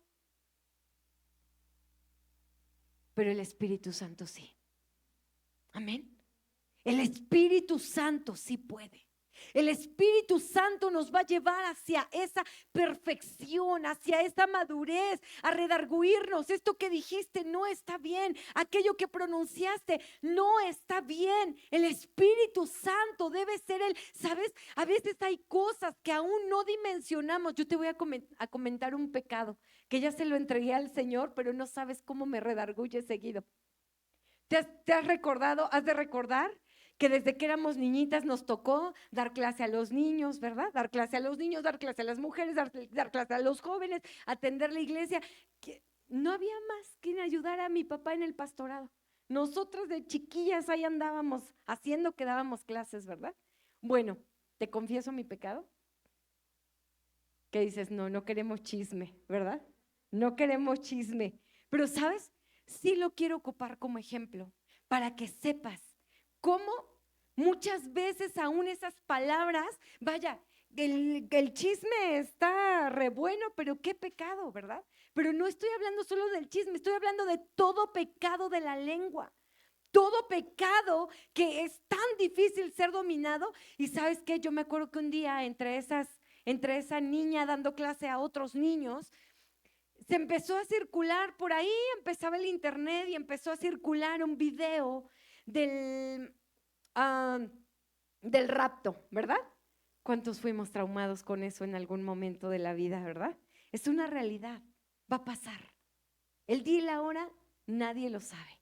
Pero el Espíritu Santo sí. Amén. El Espíritu Santo sí puede. El Espíritu Santo nos va a llevar hacia esa perfección, hacia esa madurez, a redarguirnos. Esto que dijiste no está bien. Aquello que pronunciaste no está bien. El Espíritu Santo debe ser ¿sabes? A veces hay cosas que aún no dimensionamos. Yo te voy a comentar un pecado que ya se lo entregué al Señor, pero no sabes cómo me redarguye seguido. ¿Te has recordado, has de recordar que desde que éramos niñitas nos tocó dar clase a los niños, ¿verdad? Dar clase a los niños, dar clase a las mujeres, dar clase a los jóvenes, atender la iglesia? Que no había más quien ayudara a mi papá en el pastorado. Nosotras de chiquillas ahí andábamos haciendo que dábamos clases, ¿verdad? Bueno, te confieso mi pecado. Que dices, no queremos chisme, ¿verdad? No queremos chisme. Pero ¿sabes? Sí lo quiero ocupar como ejemplo para que sepas cómo muchas veces aún esas palabras, vaya, el chisme está re bueno, pero qué pecado, ¿verdad? Pero no estoy hablando solo del chisme, estoy hablando de todo pecado de la lengua. Todo pecado que es tan difícil ser dominado. Y ¿sabes qué? Yo me acuerdo que un día entre esa niña dando clase a otros niños, se empezó a circular por ahí, empezaba el internet y empezó a circular un video del rapto, ¿verdad? ¿Cuántos fuimos traumados con eso en algún momento de la vida, verdad? Es una realidad, va a pasar. El día y la hora nadie lo sabe.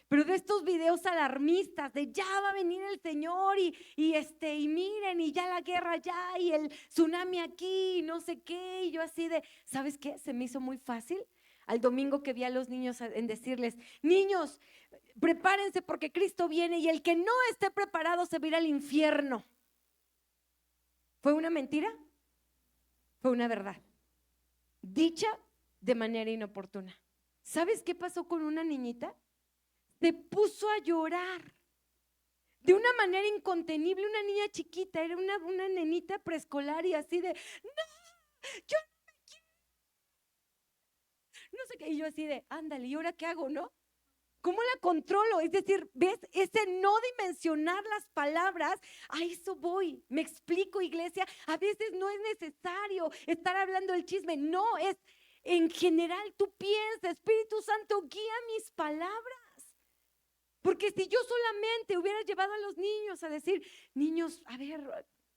Pero de estos videos alarmistas de ya va a venir el Señor y miren, y ya la guerra ya, y el tsunami aquí, y no sé qué, y yo así de, ¿sabes qué? Se me hizo muy fácil al domingo que vi a los niños en decirles, niños, prepárense porque Cristo viene y el que no esté preparado se va a ir al infierno. ¿Fue una mentira? Fue una verdad, dicha de manera inoportuna. ¿Sabes qué pasó con una niñita? Se puso a llorar de una manera incontenible, una niña chiquita, era una nenita preescolar y así de, no, yo no quiero, no sé qué, y yo así de, ándale, ¿y ahora qué hago, no? ¿Cómo la controlo? Es decir, ¿ves? Ese no dimensionar las palabras, a eso voy. Me explico, iglesia, a veces no es necesario estar hablando del chisme, no, es en general tú piensas, Espíritu Santo, guía mis palabras. Porque si yo solamente hubiera llevado a los niños a decir, niños, a ver,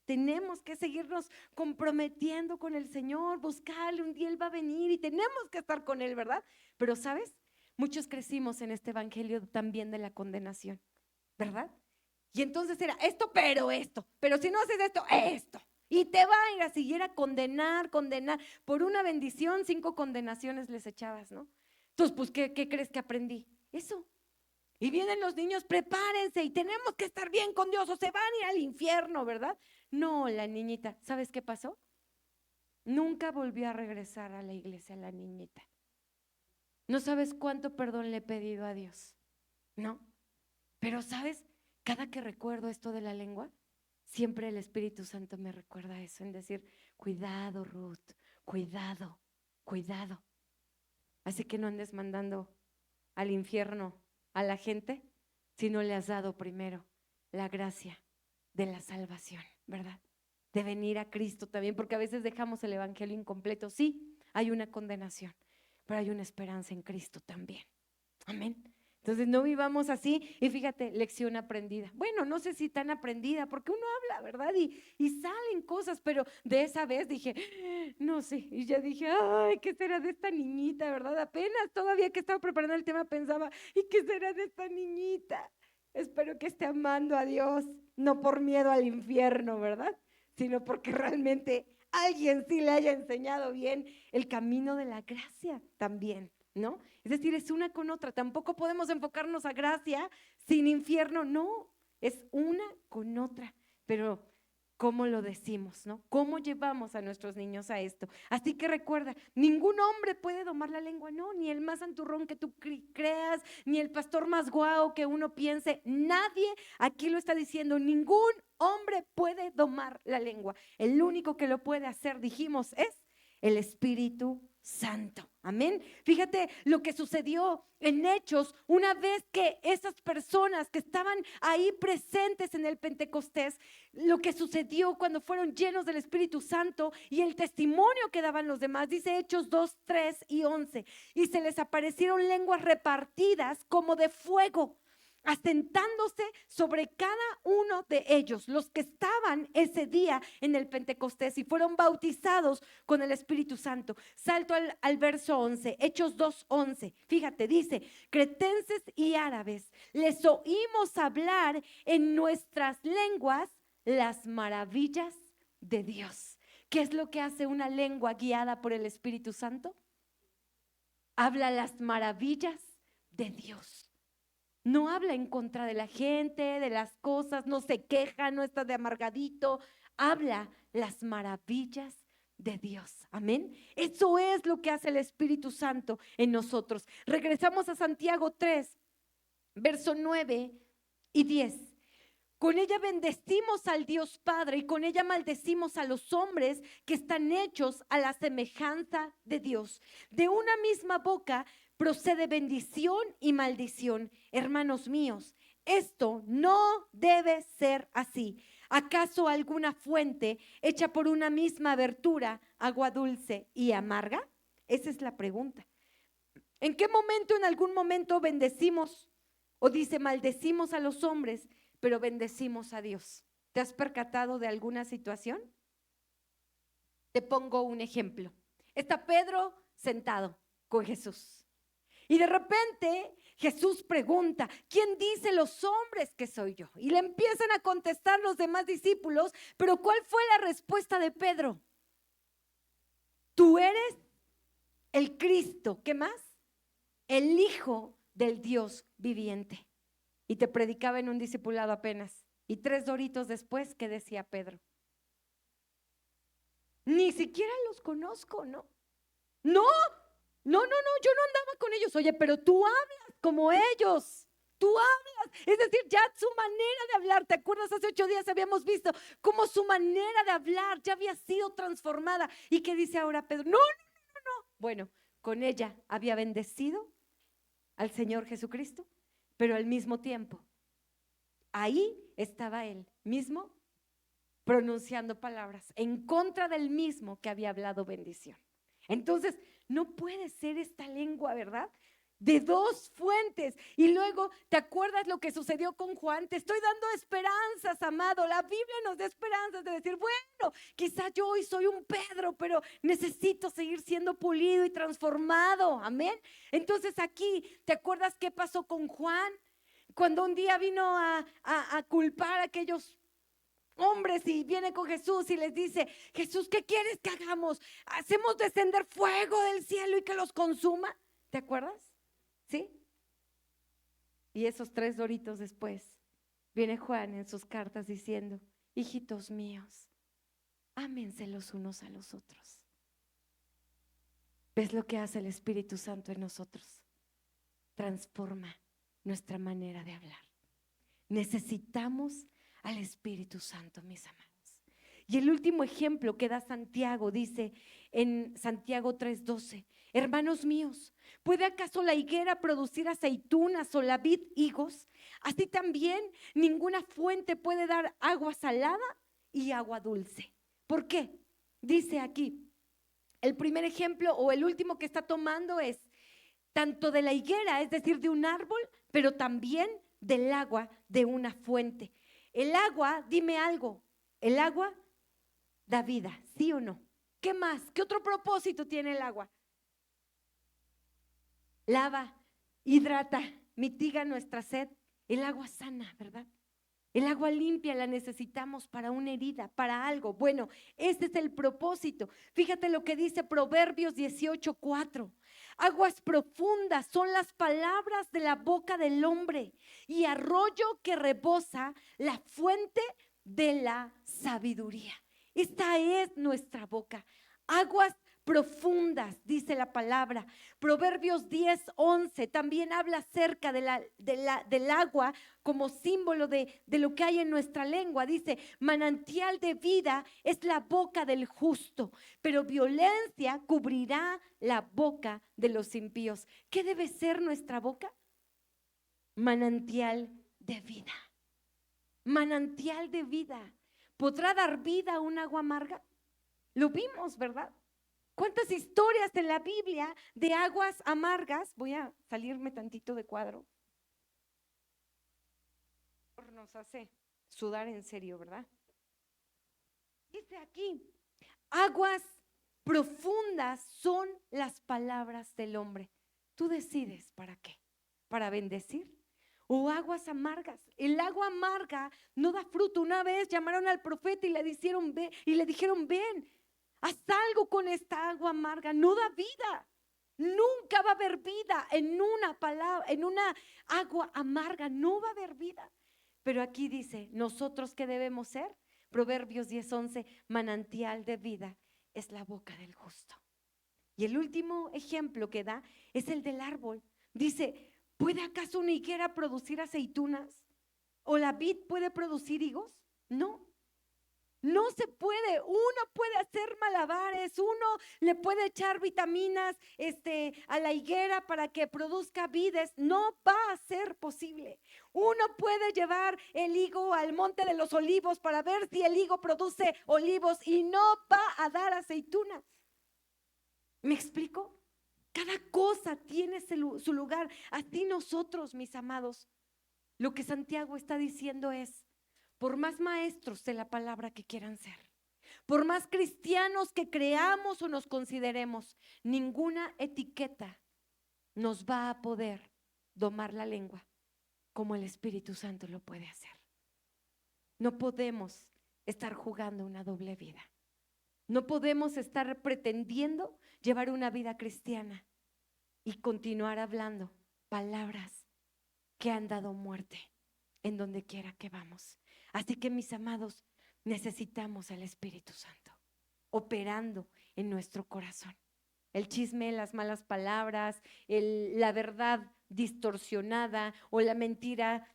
tenemos que seguirnos comprometiendo con el Señor, buscarle, un día Él va a venir y tenemos que estar con Él, ¿verdad? Pero ¿sabes? Muchos crecimos en este evangelio también de la condenación, ¿verdad? Y entonces era pero si no haces esto. Y te va a ir a seguir a condenar. Por una bendición, 5 condenaciones les echabas, ¿no? Entonces, pues, ¿qué crees que aprendí? Eso. Y vienen los niños, prepárense y tenemos que estar bien con Dios o se van a ir al infierno, ¿verdad? No, la niñita, ¿sabes qué pasó? Nunca volvió a regresar a la iglesia la niñita. No sabes cuánto perdón le he pedido a Dios, ¿no? Pero ¿sabes? Cada que recuerdo esto de la lengua, siempre el Espíritu Santo me recuerda eso, en decir, cuidado, Ruth, cuidado. Así que no andes mandando al infierno a la gente si no le has dado primero la gracia de la salvación, ¿verdad? De venir a Cristo también, porque a veces dejamos el evangelio incompleto. Sí, hay una condenación, pero hay una esperanza en Cristo también. Amén. Entonces no vivamos así. Y fíjate, lección aprendida. Bueno, no sé si tan aprendida, porque uno habla, ¿verdad? Y salen cosas, pero de esa vez dije, no sé. Y ya dije, ay, ¿qué será de esta niñita, verdad? Apenas todavía que estaba preparando el tema pensaba, ¿y qué será de esta niñita? Espero que esté amando a Dios, no por miedo al infierno, ¿verdad? Sino porque realmente alguien sí le haya enseñado bien el camino de la gracia también. ¿no? Es decir, es una con otra. Tampoco podemos enfocarnos a gracia sin infierno, no, es una con otra. Pero ¿cómo lo decimos, no? ¿Cómo llevamos a nuestros niños a esto? Así que recuerda, ningún hombre puede domar la lengua, no, ni el más santurrón que tú creas, ni el pastor más guau que uno piense, nadie aquí lo está diciendo, ningún hombre puede domar la lengua. El único que lo puede hacer, dijimos, es el Espíritu Santo. Amén. Fíjate lo que sucedió en Hechos una vez que esas personas que estaban ahí presentes en el Pentecostés, lo que sucedió cuando fueron llenos del Espíritu Santo y el testimonio que daban los demás, dice Hechos 2, 3 y 11, y se les aparecieron lenguas repartidas como de fuego, asentándose sobre cada uno de ellos, los que estaban ese día en el Pentecostés y fueron bautizados con el Espíritu Santo. Salto al verso 11, Hechos 2:11. Fíjate, dice, cretenses y árabes, les oímos hablar en nuestras lenguas las maravillas de Dios. ¿Qué es lo que hace una lengua guiada por el Espíritu Santo? Habla las maravillas de Dios. No habla en contra de la gente, de las cosas, no se queja, no está de amargadito, habla las maravillas de Dios. Amén. Eso es lo que hace el Espíritu Santo en nosotros. Regresamos a Santiago 3, verso 9 y 10. Con ella bendecimos al Dios Padre y con ella maldecimos a los hombres que están hechos a la semejanza de Dios. De una misma boca procede bendición y maldición. Hermanos míos, esto no debe ser así. ¿Acaso alguna fuente hecha por una misma abertura, agua dulce y amarga? Esa es la pregunta. ¿En qué momento, en algún momento bendecimos o dice maldecimos a los hombres, pero bendecimos a Dios? ¿Te has percatado de alguna situación? Te pongo un ejemplo. Está Pedro sentado con Jesús. Y de repente Jesús pregunta, ¿quién dice los hombres que soy yo? Y le empiezan a contestar los demás discípulos, pero ¿cuál fue la respuesta de Pedro? Tú eres el Cristo, ¿qué más? El Hijo del Dios viviente. Y te predicaba en un discipulado apenas. Y 3 doritos después, ¿qué decía Pedro? Ni siquiera los conozco, ¿no? No, yo no andaba con ellos. Oye, pero tú hablas como ellos. Tú hablas, es decir, ya su manera de hablar, ¿te acuerdas? Hace 8 días habíamos visto cómo su manera de hablar ya había sido transformada. ¿Y qué dice ahora Pedro? No. Bueno, con ella había bendecido al Señor Jesucristo, pero al mismo tiempo, ahí estaba él mismo pronunciando palabras en contra del mismo que había hablado bendición. Entonces, no puede ser esta lengua, ¿verdad? De 2 fuentes. Y luego, ¿te acuerdas lo que sucedió con Juan? Te estoy dando esperanzas, amado. La Biblia nos da esperanzas de decir, bueno, quizá yo hoy soy un Pedro, pero necesito seguir siendo pulido y transformado. Amén. Entonces aquí, ¿te acuerdas qué pasó con Juan? Cuando un día vino a culpar a aquellos hombres y viene con Jesús y les dice, Jesús, ¿qué quieres que hagamos? ¿Hacemos descender fuego del cielo y que los consuma? ¿Te acuerdas? ¿Sí? Y esos 3 doritos después, viene Juan en sus cartas diciendo, hijitos míos, ámense los unos a los otros. ¿Ves lo que hace el Espíritu Santo en nosotros? Transforma nuestra manera de hablar. Necesitamos al Espíritu Santo, mis amados. Y el último ejemplo que da Santiago, dice en Santiago 3:12, hermanos míos, ¿puede acaso la higuera producir aceitunas o la vid higos? Así también ninguna fuente puede dar agua salada y agua dulce. ¿Por qué? Dice aquí, el primer ejemplo o el último que está tomando es tanto de la higuera, es decir, de un árbol, pero también del agua de una fuente. El agua, dime algo, el agua da vida, ¿sí o no? ¿Qué más? ¿Qué otro propósito tiene el agua? Lava, hidrata, mitiga nuestra sed. El agua sana, ¿verdad? El agua limpia la necesitamos para una herida, para algo. Bueno, este es el propósito. Fíjate lo que dice Proverbios 18:4. Aguas profundas son las palabras de la boca del hombre y arroyo que rebosa la fuente de la sabiduría. Esta es nuestra boca. Aguas profundas, dice la palabra. Proverbios 10:11 también habla acerca del agua como símbolo de lo que hay en nuestra lengua. Dice, manantial de vida es la boca del justo, pero violencia cubrirá la boca de los impíos. ¿Qué debe ser nuestra boca? Manantial de vida. Manantial de vida. ¿Podrá dar vida a un agua amarga? Lo vimos, ¿verdad? ¿Cuántas historias en la Biblia de aguas amargas? Voy a salirme tantito de cuadro. Nos hace sudar en serio, ¿verdad? Dice aquí, aguas profundas son las palabras del hombre. Tú decides para qué, para bendecir o aguas amargas. El agua amarga no da fruto. Una vez llamaron al profeta y le dijeron, ven, haz algo con esta agua amarga, no da vida. Nunca va a haber vida en una palabra, en una agua amarga, no va a haber vida. Pero aquí dice, ¿nosotros qué debemos ser? Proverbios 10:11, manantial de vida es la boca del justo. Y el último ejemplo que da es el del árbol. Dice, ¿puede acaso una higuera producir aceitunas? ¿O la vid puede producir higos? No. No se puede. Uno puede hacer malabares, uno le puede echar vitaminas a la higuera para que produzca vides. No va a ser posible. Uno puede llevar el higo al monte de los olivos para ver si el higo produce olivos y no va a dar aceitunas. ¿Me explico? Cada cosa tiene su lugar. Así nosotros, mis amados, lo que Santiago está diciendo es, por más maestros de la palabra que quieran ser, por más cristianos que creamos o nos consideremos, ninguna etiqueta nos va a poder domar la lengua como el Espíritu Santo lo puede hacer. No podemos estar jugando una doble vida. No podemos estar pretendiendo llevar una vida cristiana y continuar hablando palabras que han dado muerte en donde quiera que vamos. Así que, mis amados, necesitamos al Espíritu Santo operando en nuestro corazón. El chisme, las malas palabras, la verdad distorsionada o la mentira,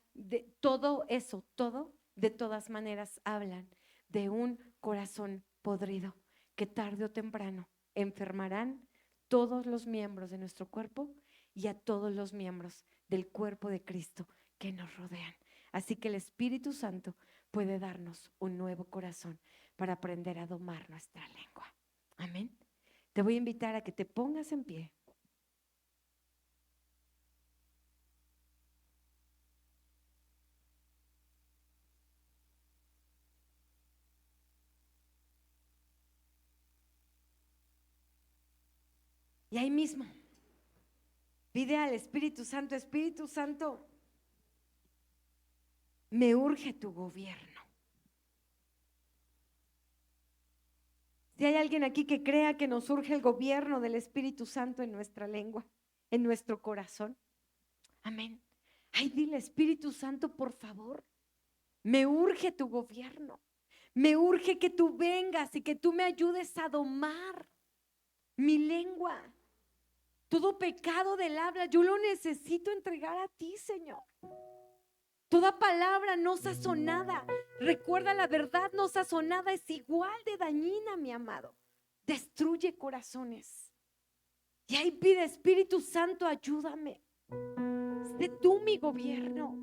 todo eso, todo de todas maneras hablan de un corazón podrido que tarde o temprano enfermarán todos los miembros de nuestro cuerpo y a todos los miembros del cuerpo de Cristo que nos rodean. Así que el Espíritu Santo puede darnos un nuevo corazón para aprender a domar nuestra lengua. Amén. Te voy a invitar a que te pongas en pie. Y ahí mismo, pide al Espíritu Santo, me urge tu gobierno. Si hay alguien aquí que crea que nos urge el gobierno del Espíritu Santo en nuestra lengua, en nuestro corazón, amén. Ay, dile, Espíritu Santo, por favor, me urge tu gobierno. Me urge que tú vengas y que tú me ayudes a domar mi lengua. Todo pecado del habla, yo lo necesito entregar a ti, Señor. Toda palabra no sazonada, recuerda, la verdad no sazonada es igual de dañina, mi amado. Destruye corazones. Y ahí pide, Espíritu Santo, ayúdame. Sé tú mi gobierno.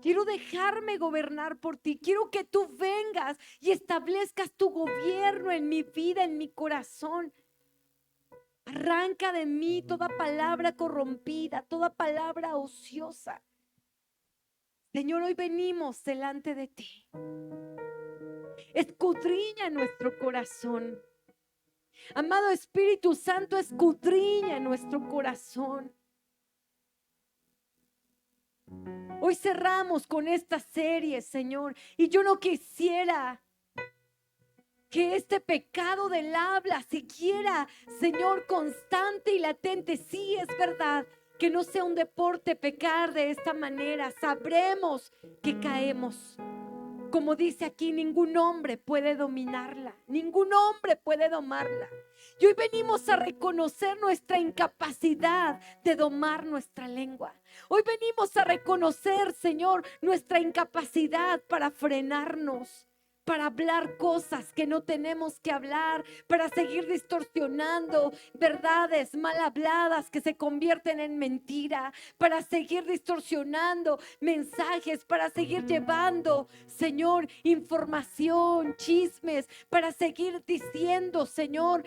Quiero dejarme gobernar por ti. Quiero que tú vengas y establezcas tu gobierno en mi vida, en mi corazón. Arranca de mí toda palabra corrompida, toda palabra ociosa. Señor, hoy venimos delante de ti. Escudriña nuestro corazón. Amado Espíritu Santo, escudriña nuestro corazón. Hoy cerramos con esta serie, Señor, y yo no quisiera que este pecado del habla siguiera, Señor, constante y latente. Sí, es verdad, que no sea un deporte pecar de esta manera. Sabremos que caemos. Como dice aquí, ningún hombre puede dominarla, ningún hombre puede domarla. Y hoy venimos a reconocer nuestra incapacidad de domar nuestra lengua. Hoy venimos a reconocer, Señor, nuestra incapacidad para frenarnos, para hablar cosas que no tenemos que hablar, para seguir distorsionando verdades mal habladas que se convierten en mentira, para seguir distorsionando mensajes, para seguir llevando, Señor, información, chismes, para seguir diciendo, Señor,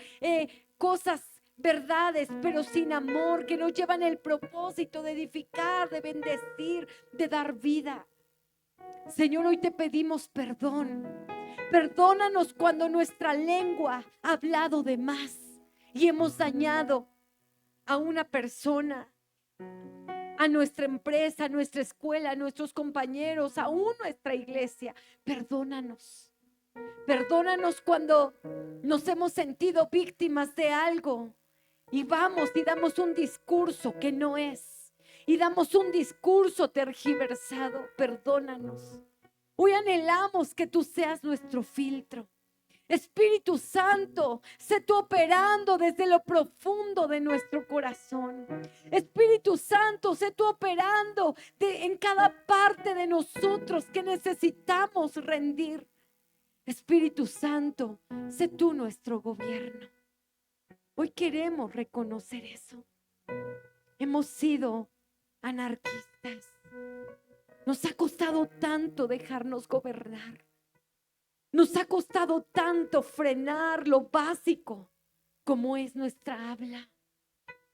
cosas, verdades, pero sin amor, que no llevan el propósito de edificar, de bendecir, de dar vida. Señor, hoy te pedimos perdón. Perdónanos cuando nuestra lengua ha hablado de más y hemos dañado a una persona, a nuestra empresa, a nuestra escuela, a nuestros compañeros, aún nuestra iglesia. Perdónanos. Perdónanos cuando nos hemos sentido víctimas de algo y vamos y damos un discurso que no es. Y damos un discurso tergiversado. Perdónanos. Hoy anhelamos que tú seas nuestro filtro. Espíritu Santo, sé tú operando desde lo profundo de nuestro corazón. Espíritu Santo, sé tú operando en cada parte de nosotros que necesitamos rendir. Espíritu Santo, sé tú nuestro gobierno. Hoy queremos reconocer eso. Hemos sido anarquistas. Nos ha costado tanto dejarnos gobernar. Nos ha costado tanto frenar lo básico como es nuestra habla.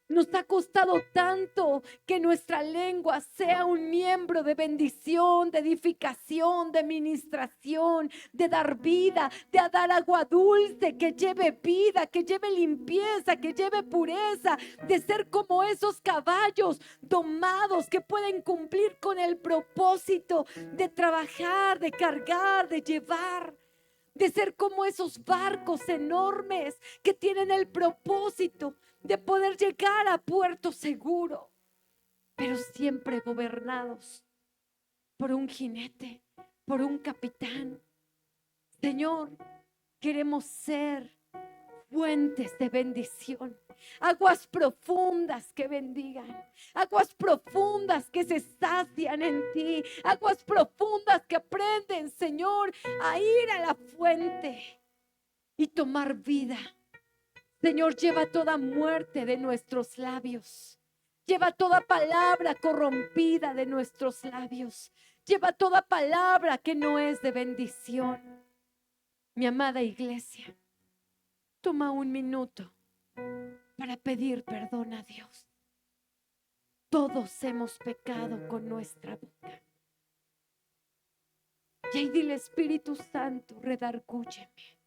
Nos ha costado tanto que nuestra lengua sea un miembro de bendición, de edificación, de ministración, de dar vida, de dar agua dulce, que lleve vida, que lleve limpieza, que lleve pureza, de ser como esos caballos domados que pueden cumplir con el propósito de trabajar, de cargar, de llevar. De ser como esos barcos enormes que tienen el propósito de poder llegar a puerto seguro, pero siempre gobernados por un jinete, por un capitán. Señor, queremos ser fuentes de bendición, aguas profundas que bendigan, aguas profundas que se sacian en ti, aguas profundas que aprenden, Señor, a ir a la fuente y tomar vida. Señor, lleva toda muerte de nuestros labios, lleva toda palabra corrompida de nuestros labios, lleva toda palabra que no es de bendición. Mi amada iglesia, toma un minuto para pedir perdón a Dios. Todos hemos pecado con nuestra boca. Y ahí dile, Espíritu Santo, redargúyeme.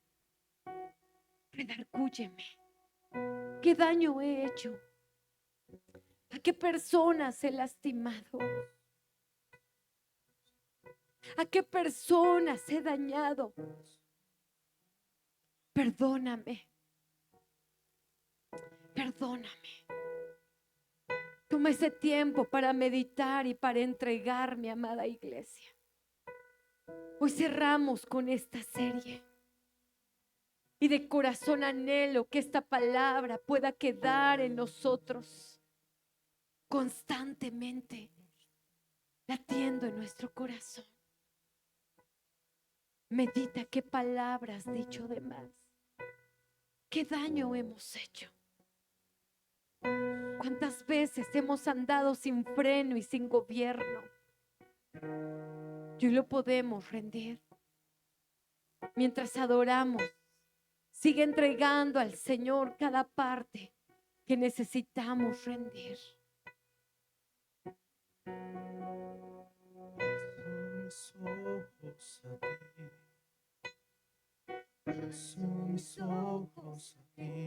Redargúyeme. ¿Qué daño he hecho? ¿A qué personas he lastimado? ¿A qué personas he dañado? Perdóname. Perdóname. Toma ese tiempo para meditar y para entregar, mi amada iglesia. Hoy cerramos con esta serie. Y de corazón anhelo que esta palabra pueda quedar en nosotros constantemente, latiendo en nuestro corazón. Medita qué palabras has dicho de más. ¿Qué daño hemos hecho? ¿Cuántas veces hemos andado sin freno y sin gobierno? Y hoy lo podemos rendir. Mientras adoramos, sigue entregando al Señor cada parte que necesitamos rendir. Alzo mis ojos a ti,